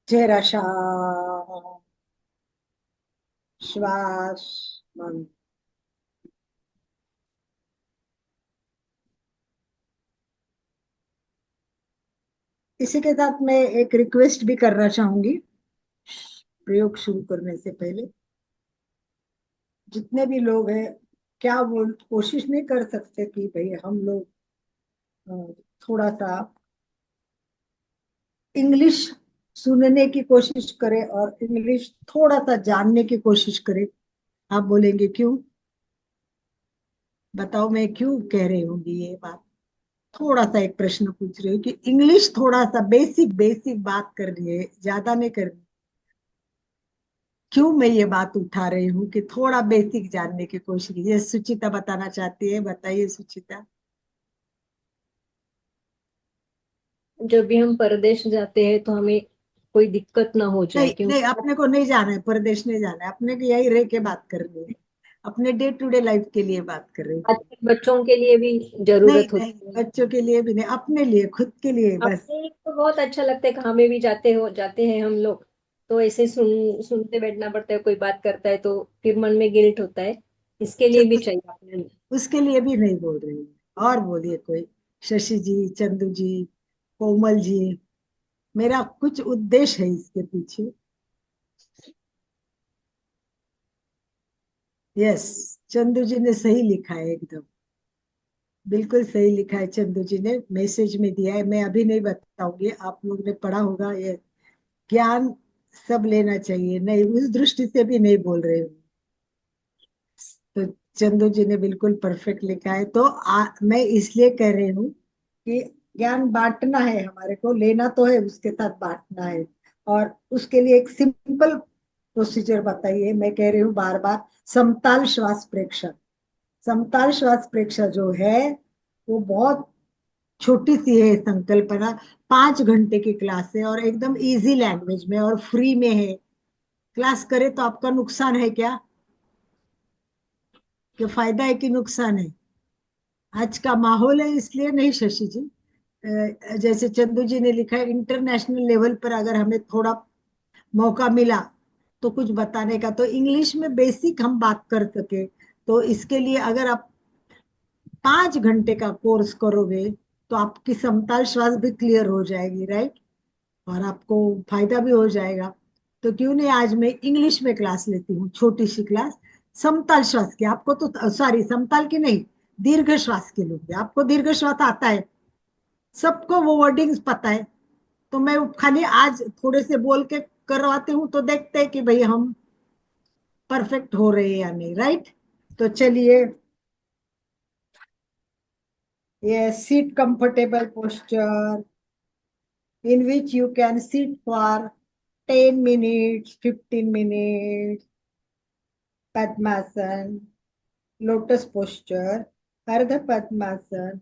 चेहरा शांत, श्वास मन। इसी के साथ मैं एक रिक्वेस्ट भी करना चाहूंगी, प्रयोग शुरू करने से पहले। जितने भी लोग हैं, क्या वो कोशिश नहीं कर सकते कि भाई हम लोग थोड़ा सा इंग्लिश सुनने की कोशिश करें और इंग्लिश थोड़ा सा जानने की कोशिश करें। आप बोलेंगे क्यों? बताओ मैं क्यों कह रही होंगी ये बात। थोड़ा सा एक प्रश्न पूछ रही हूँ कि इंग्लिश थोड़ा सा बेसिक बेसिक बात करनी है, ज्यादा नहीं करनी। क्यों मैं ये बात उठा रही हूँ कि थोड़ा बेसिक जानने की कोशिश कीजिए। सुचिता बताना चाहती है, बताइए सुचिता। जब भी हम परदेश जाते हैं तो हमें कोई दिक्कत ना हो जाए, नहीं क्योंकि नहीं, अपने को नहीं जाना है, परदेश नहीं जाना है, अपने को यही रह के बात करनी है, अपने डे टू डे लाइफ के लिए बात कर रही हूँ। आजकल बच्चों के लिए भी नहीं जरूरत नहीं, होती है। बच्चों के लिए भी नहीं, अपने लिए, खुद के लिए बस। अपने को बहुत अच्छा लगता है, कहाँ में भी जाते हैं हम लोग, तो ऐसे सुनते बैठना पड़ता है, कोई बात करता है तो फिर मन में गिल्ट होता है। इसके लिए भी चाहिए अपने। उसके लिए भी नहीं बोल रही हूँ। और बोलिए कोई, शशि जी, चंदू जी, कोमल जी, मेरा कुछ उद्देश्य है इसके पीछे। यस, चंदू जी ने सही लिखा है, एकदम बिल्कुल सही लिखा है। चंदू जी ने मैसेज में दिया है, मैं अभी नहीं बताऊंगी, आप लोग ने पढ़ा होगा। ये ज्ञान सब लेना चाहिए, नहीं उस दृष्टि से भी नहीं बोल रहे हूँ। तो चंदू जी ने बिल्कुल परफेक्ट लिखा है। तो मैं इसलिए कह रही हूँ कि ज्ञान बांटना है, हमारे को लेना तो है, उसके साथ बांटना है। और उसके लिए एक सिंपल प्रोसीजर बताइए, मैं कह रही हूँ बार बार, समताल श्वास प्रेक्षण। समताल श्वास प्रेक्षण जो है वो बहुत छोटी सी है संकल्पना, 5 घंटे की क्लास है, और एकदम इजी लैंग्वेज में और फ्री में है। क्लास करे तो आपका नुकसान है क्या? कि फायदा है कि नुकसान है? आज का माहौल है इसलिए नहीं शशि जी। जैसे चंदू जी ने लिखा है, इंटरनेशनल लेवल पर अगर हमें थोड़ा मौका मिला तो कुछ बताने का, तो इंग्लिश में बेसिक हम बात कर सके, तो इसके लिए अगर आप 5 घंटे का कोर्स करोगे तो आपकी समताल श्वास भी क्लियर हो जाएगी, राइट? और आपको फायदा भी हो जाएगा। तो क्यों नहीं आज मैं इंग्लिश में क्लास लेती हूँ, छोटी सी क्लास, समताल श्वास की। आपको तो सॉरी, समताल की नहीं, दीर्घ श्वास की लूंगी। आपको दीर्घ श्वास आता है, सबको वो वर्डिंग्स पता है। तो मैं खाली आज थोड़े से बोल के करवाती हूँ, तो देखते हैं कि भाई हम परफेक्ट हो रहे हैं या नहीं, राइट? तो चलिए, ये seat comfortable posture in which you can sit for 10 minutes, 15 minutes, Padmasan, lotus posture, Ardha Padmasan,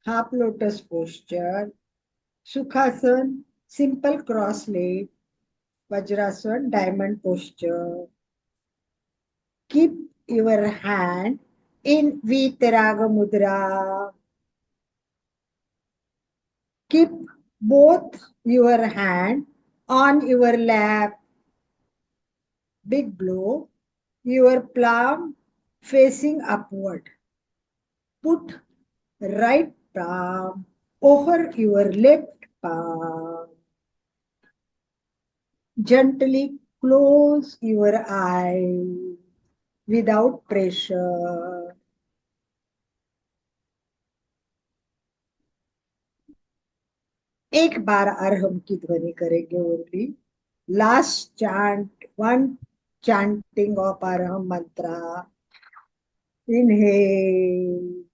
half lotus posture, Sukhasan, simple cross leg, Vajrasan, diamond posture. Keep your hand in Vitaraga Mudra. Keep both your hand on your lap. Big blow. Your palm facing upward. Put right palm over your left palm. Gently close your eyes without pressure. एक बार अर्हम की ध्वनि करेंगे only. Last chant, one chanting of Arham mantra. Inhale.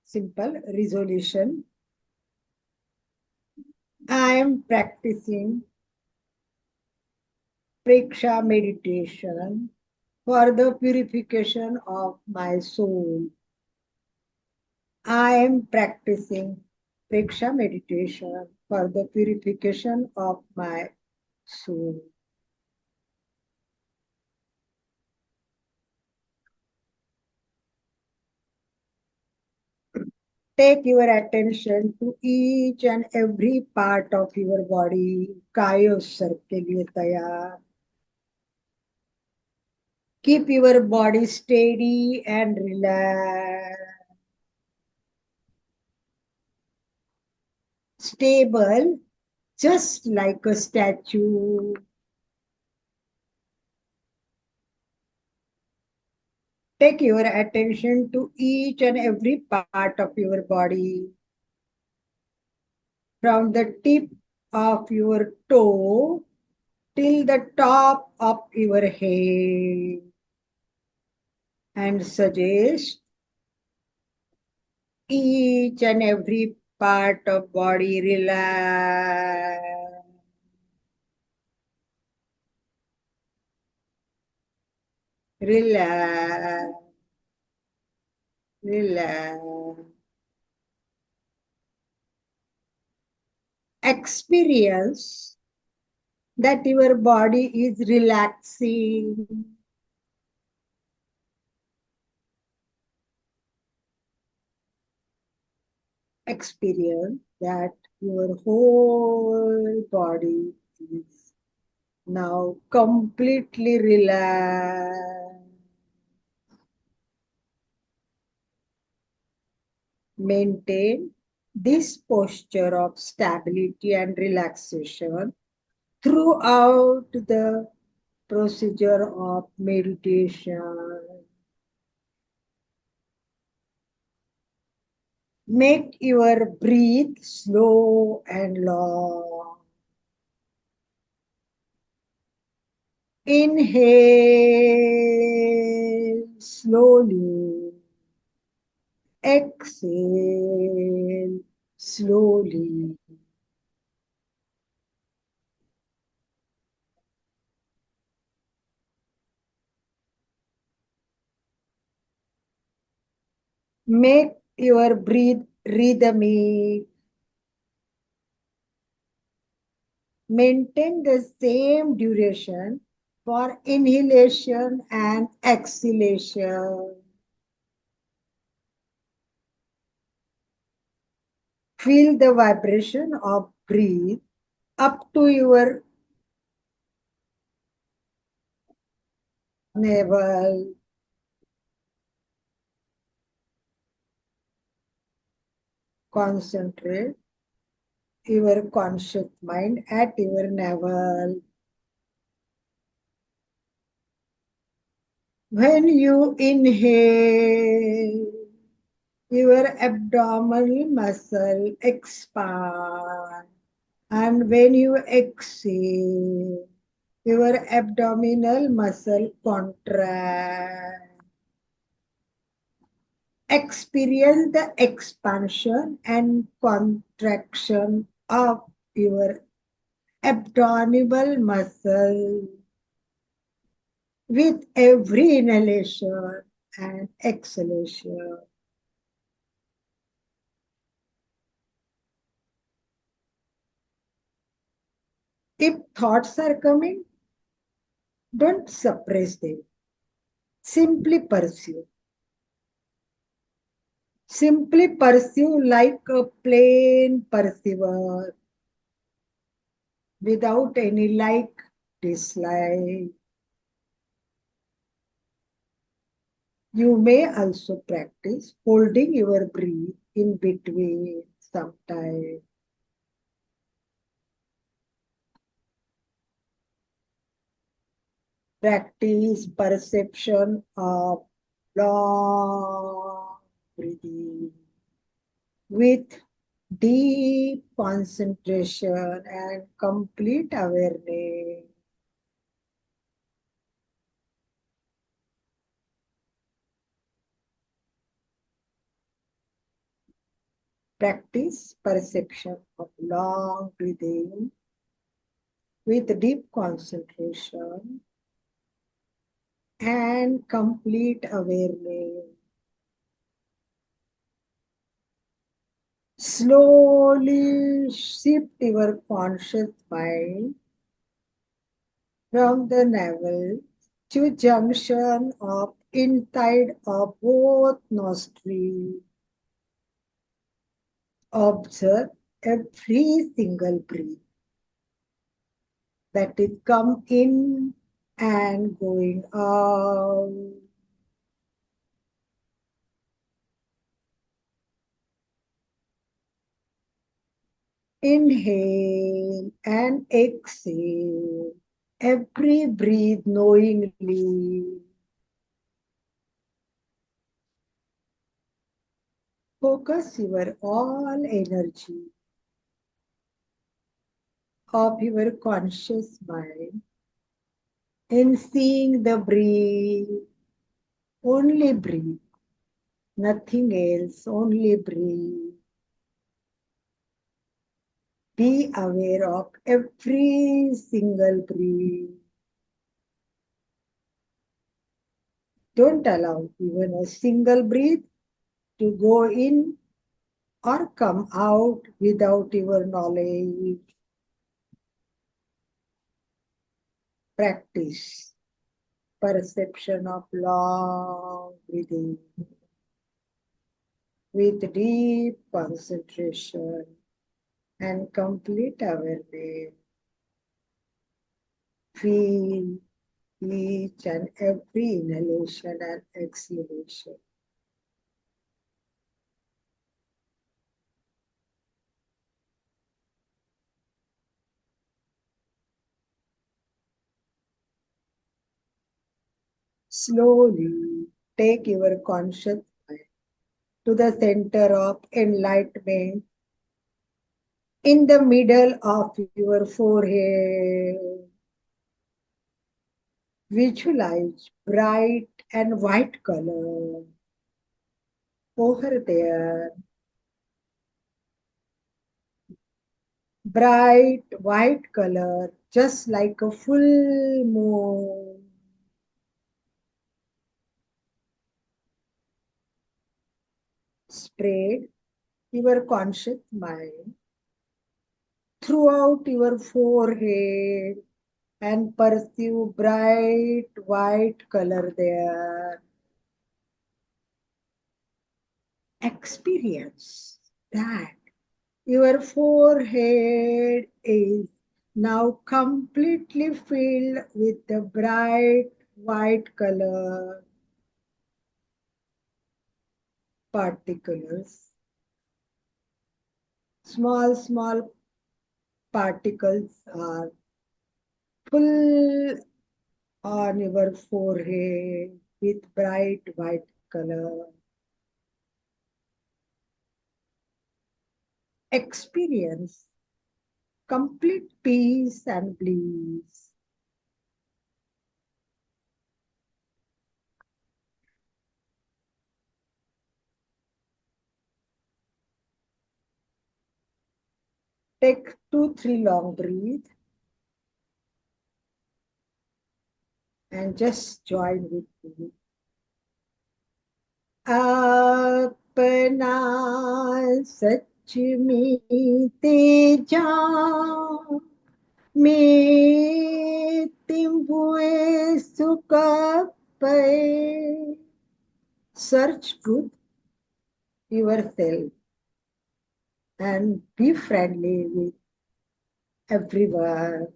Simple resolution. I am practicing Preksha meditation for the purification of my soul. I am practicing Preksha meditation for the purification of my soul. Take your attention to each and every part of your body. कायोत्सर्ग के लिए तैयार. Keep your body steady and relaxed. Stable, just like a statue. Take your attention to each and every part of your body. From the tip of your toe till the top of your head and suggest each and every part of body relax. Relax. Relax. Experience that your body is relaxing. Experience that your whole body is now completely relaxed. Maintain this posture of stability and relaxation throughout the procedure of meditation. Make your breath slow and long. Inhale slowly. Exhale slowly. Make your breath rhythmic. Maintain the same duration for inhalation and exhalation. Feel the vibration of breath up to your navel. Concentrate your conscious mind at your navel. When you inhale, your abdominal muscle expand, and when you exhale, your abdominal muscle contract. Experience the expansion and contraction of your abdominal muscle with every inhalation and exhalation. If thoughts are coming, don't suppress them. Simply pursue. Simply pursue like a plain perceiver without any like, dislike. You may also practice holding your breath in between sometimes. Practice perception of long breathing with deep concentration and complete awareness. Practice perception of long breathing with deep concentration and complete awareness. Slowly shift your conscious mind from the navel to junction of inside of both nostrils. Observe every single breath that is come in and going out. Inhale and exhale every breath knowingly. Focus your all energy of your conscious mind in seeing the breathe, only breathe, nothing else, only breathe. Be aware of every single breath. Don't allow even a single breath to go in or come out without your knowledge. Practice perception of long breathing with deep concentration and complete awareness. Feel each and every inhalation and exhalation. Slowly take your conscious mind to the center of enlightenment in the middle of your forehead. Visualize bright and white color over there. Bright white color, just like a full moon. Spread your conscious mind throughout your forehead and perceive bright white color there. Experience that your forehead is now completely filled with the bright white color particles. Small particles are full on your forehead with bright white color. Experience complete peace and bliss. Take 2-3 long breaths and just join with me. अपना सच में तेजा में तिम्बुए सुकपे. Search truth yourself and be friendly with everyone.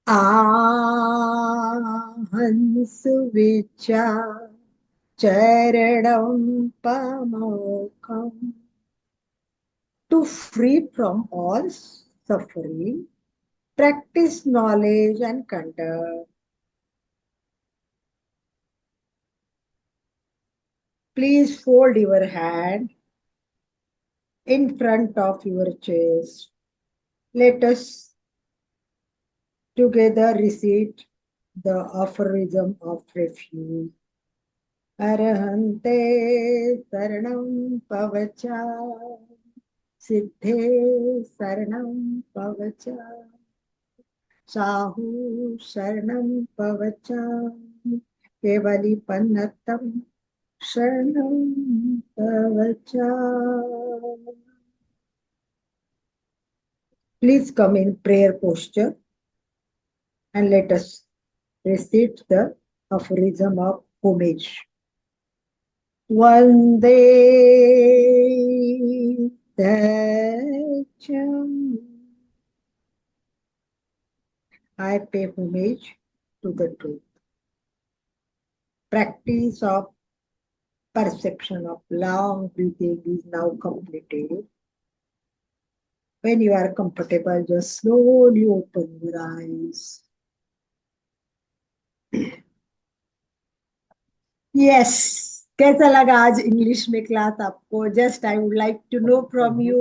Ahans vicha charanam pamokam. To free from all suffering, practice knowledge and conduct. Please fold your hand in front of your chest. Let us together recite the aphorism of refuge. Arahante saranam pavacha, siddhe saranam pavacha, sahu saranam pavacha, kevali pannatam saranam pavacha. Please come in prayer posture and let us recite the aphorism of homage. Vande Tacham. I pay homage to the truth. Practice of perception of long breathing is now completed. When you are comfortable, just slowly open your eyes. Yes. कैसा लगा आज English में class आपको? Just I would like to know from you,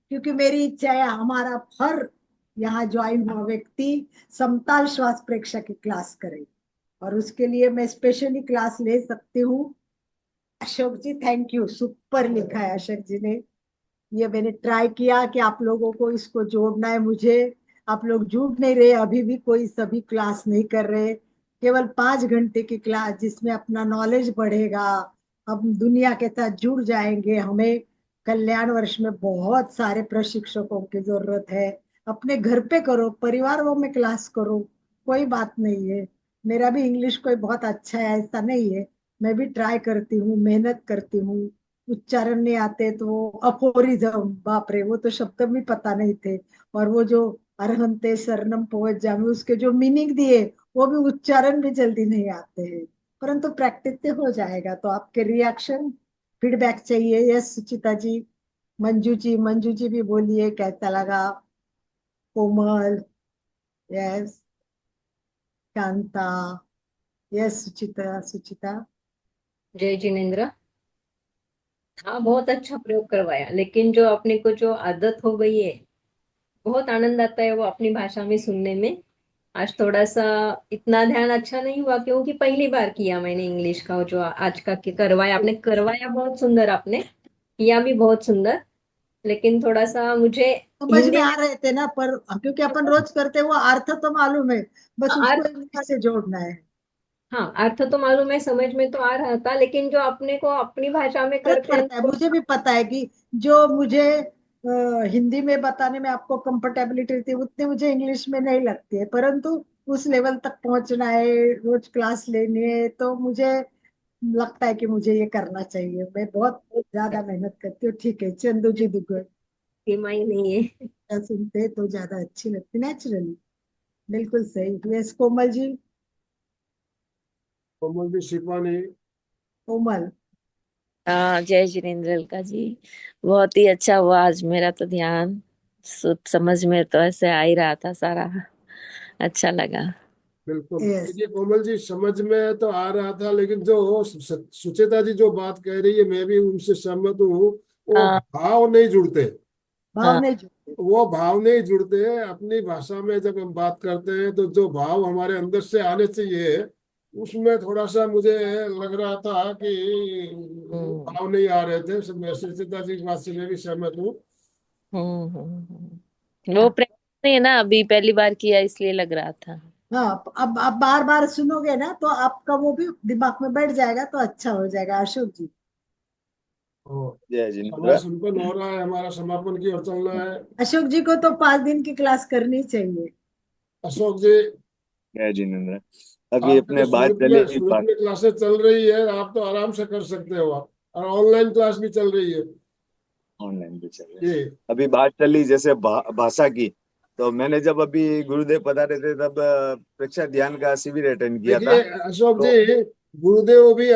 क्योंकि मेरी इच्छा है हमारा हर यहाँ ज्वाइन हुआ व्यक्ति समताल श्वास प्रेक्षक की क्लास करे, और उसके लिए मैं स्पेशली क्लास ले सकती हूँ। अशोक जी थैंक यू, सुपर लिखा है अशोक जी ने। ये मैंने ट्राई किया कि आप लोगों को इसको जोड़ना है मुझे। आप लोग जुड़ नहीं रहे, अभी भी कोई सभी क्लास नहीं कर रहे। केवल 5 घंटे की क्लास जिसमें अपना नॉलेज बढ़ेगा, हम दुनिया के साथ जुड़ जाएंगे। हमें कल्याण वर्ष में बहुत सारे प्रशिक्षकों की जरूरत है। अपने घर पे करो, परिवारों में क्लास करो, कोई बात नहीं है। मेरा भी इंग्लिश कोई बहुत अच्छा है ऐसा नहीं है, मैं भी ट्राई करती हूँ, मेहनत करती हूँ। उच्चारण नहीं आते तो वो अफोरिज्म, बाप रे वो तो शब्द भी पता नहीं थे। और वो जो अरहंते शरणम पहुंच जामे उसके जो मीनिंग दिए, वो भी उच्चारण भी जल्दी नहीं आते हैं। परंतु प्रैक्टिस से हो जाएगा। तो आपके रिएक्शन, फीडबैक चाहिए। यस सुचिता जी, मंजू जी भी बोलिए कैसा लगा। कोमल, यस, कांता, यस सुचिता, सुचिता। जय जिनेन्द्र। हाँ, बहुत अच्छा प्रयोग करवाया, लेकिन जो अपने को जो आदत हो गई है, बहुत आनंद आता है वो अपनी भाषा में सुनने में। आज थोड़ा सा इतना ध्यान अच्छा नहीं हुआ, क्योंकि पहली बार किया मैंने इंग्लिश का, वो जो आज का के करवाया आपने, करवाया बहुत सुंदर आपने, किया भी बहुत सुंदर। लेकिन थोड़ा सा मुझे समझ में हिंदी आ में, रहे थे ना, पर क्योंकि अपन रोज करते हैं, वो अर्थ तो मालूम है, बस उसको अर्थ, इंग्लिश से जोड़ना है। हाँ अर्थ तो मालूम है, समझ में तो आ रहा था, लेकिन जो अपने को अपनी भाषा में फर्क करते हैं पड़ता है, तो मुझे भी पता है कि जो मुझे हिंदी में बताने में आपको कंफर्टेबिलिटी थी, उतनी मुझे इंग्लिश में नहीं लगती है। परंतु उस लेवल तक पहुंचना है, रोज क्लास लेनी है, तो मुझे लगता है कि मुझे ये करना चाहिए। मैं बहुत ज्यादा मेहनत करती हूँ। ठीक है चंदू जी दुग्गल, सीमा ही नहीं है। सुनते हैं तो ज्यादा अच्छी लगती, नेचुरली। बिल्कुल सही। यस कोमल जी। कोमल भी सिपानी। कोमल। हाँ, जय जिनेन्द्र का जी। बहुत ही अच्छा हुआ आज, मेरा तो ध्यान समझ में तो ऐसे आ ही रहा था सारा। अच्छा लगा। बिल्कुल, यस। देखिए कोमल जी, समझ में तो आ रहा था, लेकिन जो सुचेता जी जो बात कह रही है, मैं भी उनसे सहमत हूँ। वो हाँ भाव नहीं जुड़ते। भाव हाँ नहीं जुड़ते। वो भाव नहीं जुड़ते। अपनी भाषा में जब हम बात करते हैं तो जो भाव हमारे अंदर से आने चाहिए, उसमें थोड़ा सा मुझे लग रहा था कि हम्म भाव नहीं आ रहे थे। सब मैं सुचेता जी की बात से मैं भी सहमत हूँ। वो प्रैक्टिस नहीं है ना, अभी पहली बार किया इसलिए लग रहा था। हाँ, अब बार बार सुनोगे ना तो आपका वो भी दिमाग में बैठ जाएगा, तो अच्छा हो जाएगा। अशोक जी। और जय समय जिनेन्द्र। संपन्न हो रहा है, हमारा समापन की ओर चलना है। अशोक जी को तो 5 दिन की क्लास करनी चाहिए। अशोक जी, जय जिनेन्द्र। अभी आपके तो अपने बात चली सूरत में क्लासेस चल रही है, आप तो आराम से कर सकते हो। और ऑनलाइन क्लास भी चल रही है। ऑनलाइन भी चल रहे हैं। जी। अभी बात चली जैसे भाषा की, तो मैंने जब अभी गुरुदेव पधारे थे तब प्रेक्षा ध्यान का शिविर अटेंड किया था। देखिए अशोक तो जी, गुरुदेव भी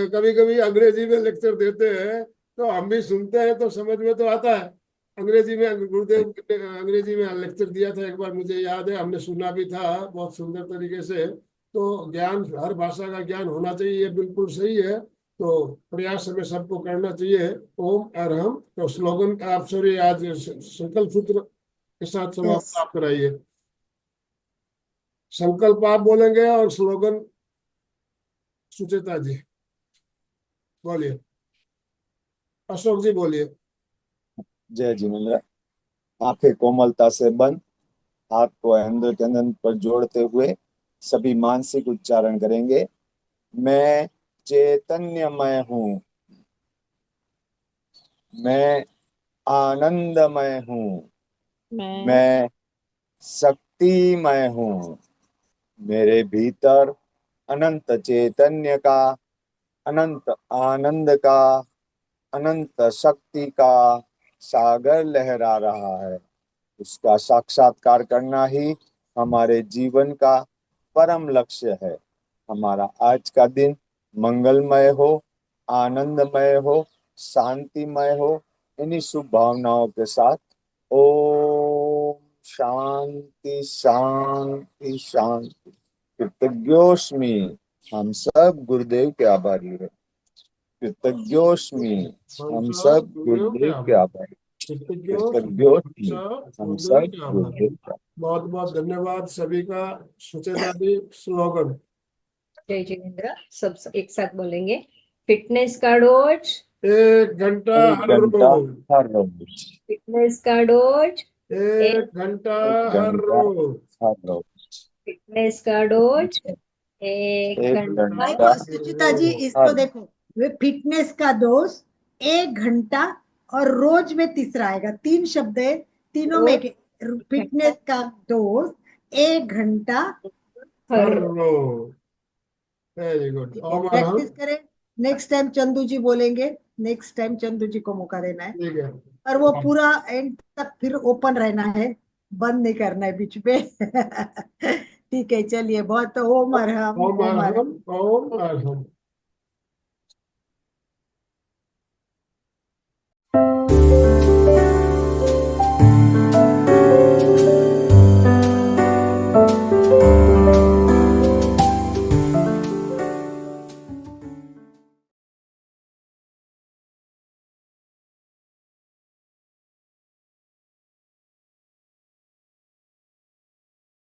कभी कभी अंग्रेजी में लेक्चर देते हैं, तो हम भी सुनते हैं तो समझ में तो आता है। अंग्रेजी में गुरुदेव ने अंग्रेजी में लेक्चर दिया था एक बार, मुझे याद है, हमने सुना भी था बहुत सुंदर तरीके से। तो ज्ञान, हर भाषा का ज्ञान होना चाहिए, ये बिल्कुल सही है। तो प्रयास हमें सबको करना चाहिए। ओम अरहम। तो स्लोगन आप, सॉरी, आज संकल्प सूत्र के साथ यस। समाप्त आप कराइए। संकल्प आप बोलेंगे और स्लोगन सुचेता जी बोलिए। अशोक जी बोलिए। जय जिनेन्द्र। आंखें कोमलता से बंद, हाथ को अंदर के अंदर पर जोड़ते हुए सभी मानसिक उच्चारण करेंगे। मैं चैतन्यमय हूँ। मैं आनंदमय हूँ। मैं मैं शक्तिमय हूँ। मेरे भीतर अनंत चैतन्य का, अनंत आनंद का, अनंत शक्ति का सागर लहरा रहा है। उसका साक्षात्कार करना ही हमारे जीवन का परम लक्ष्य है। हमारा आज का दिन मंगलमय हो, आनंदमय हो, शांतिमय हो। इन्हीं शुभ भावनाओं के साथ ओम शांति शांति शांति। कृतज्ञोस्मि। हम सब गुरुदेव के आभारी हैं। कृतज्ञोस्मि। हम हम सब सब गुरुदेव के गुरुदेव के आभार। आभारी। कृतज्ञों कृतज्ञों सब हम सब का आभार। गुरुदेव का। बहुत बहुत धन्यवाद सभी का। सुचेता जी स्लोगन। जय जिनेन्द्र। सब एक साथ बोलेंगे। फिटनेस का डोज, 1 घंटा एक हर घंटा रोज। हर रोज। फिटनेस का डोज, 1 घंटा एक हर घंटा रोज। हर रोज। फिटनेस का डोज, एक एक घंटा घंटा देखो सुचिता जी, हर इसको रोज। देखो, वे फिटनेस का दोष 1 घंटा और रोज में तीसरा आएगा। 3 शब्द है, तीनों में रोज फिटनेस का दोष 1 घंटा। हर हर रोज। रोज। Very good. ठीक है, ओम प्रैक्टिस अरहम। करें। नेक्स्ट टाइम चंदू जी बोलेंगे, नेक्स्ट टाइम चंदू जी को मौका देना है। ठीक है। और वो पूरा एंड तक फिर ओपन रहना है, बंद नहीं करना है बीच में। ठीक है, चलिए, बहुत ओम अरहम, ओम ओम अरहम। अरहम। ओम अरहम।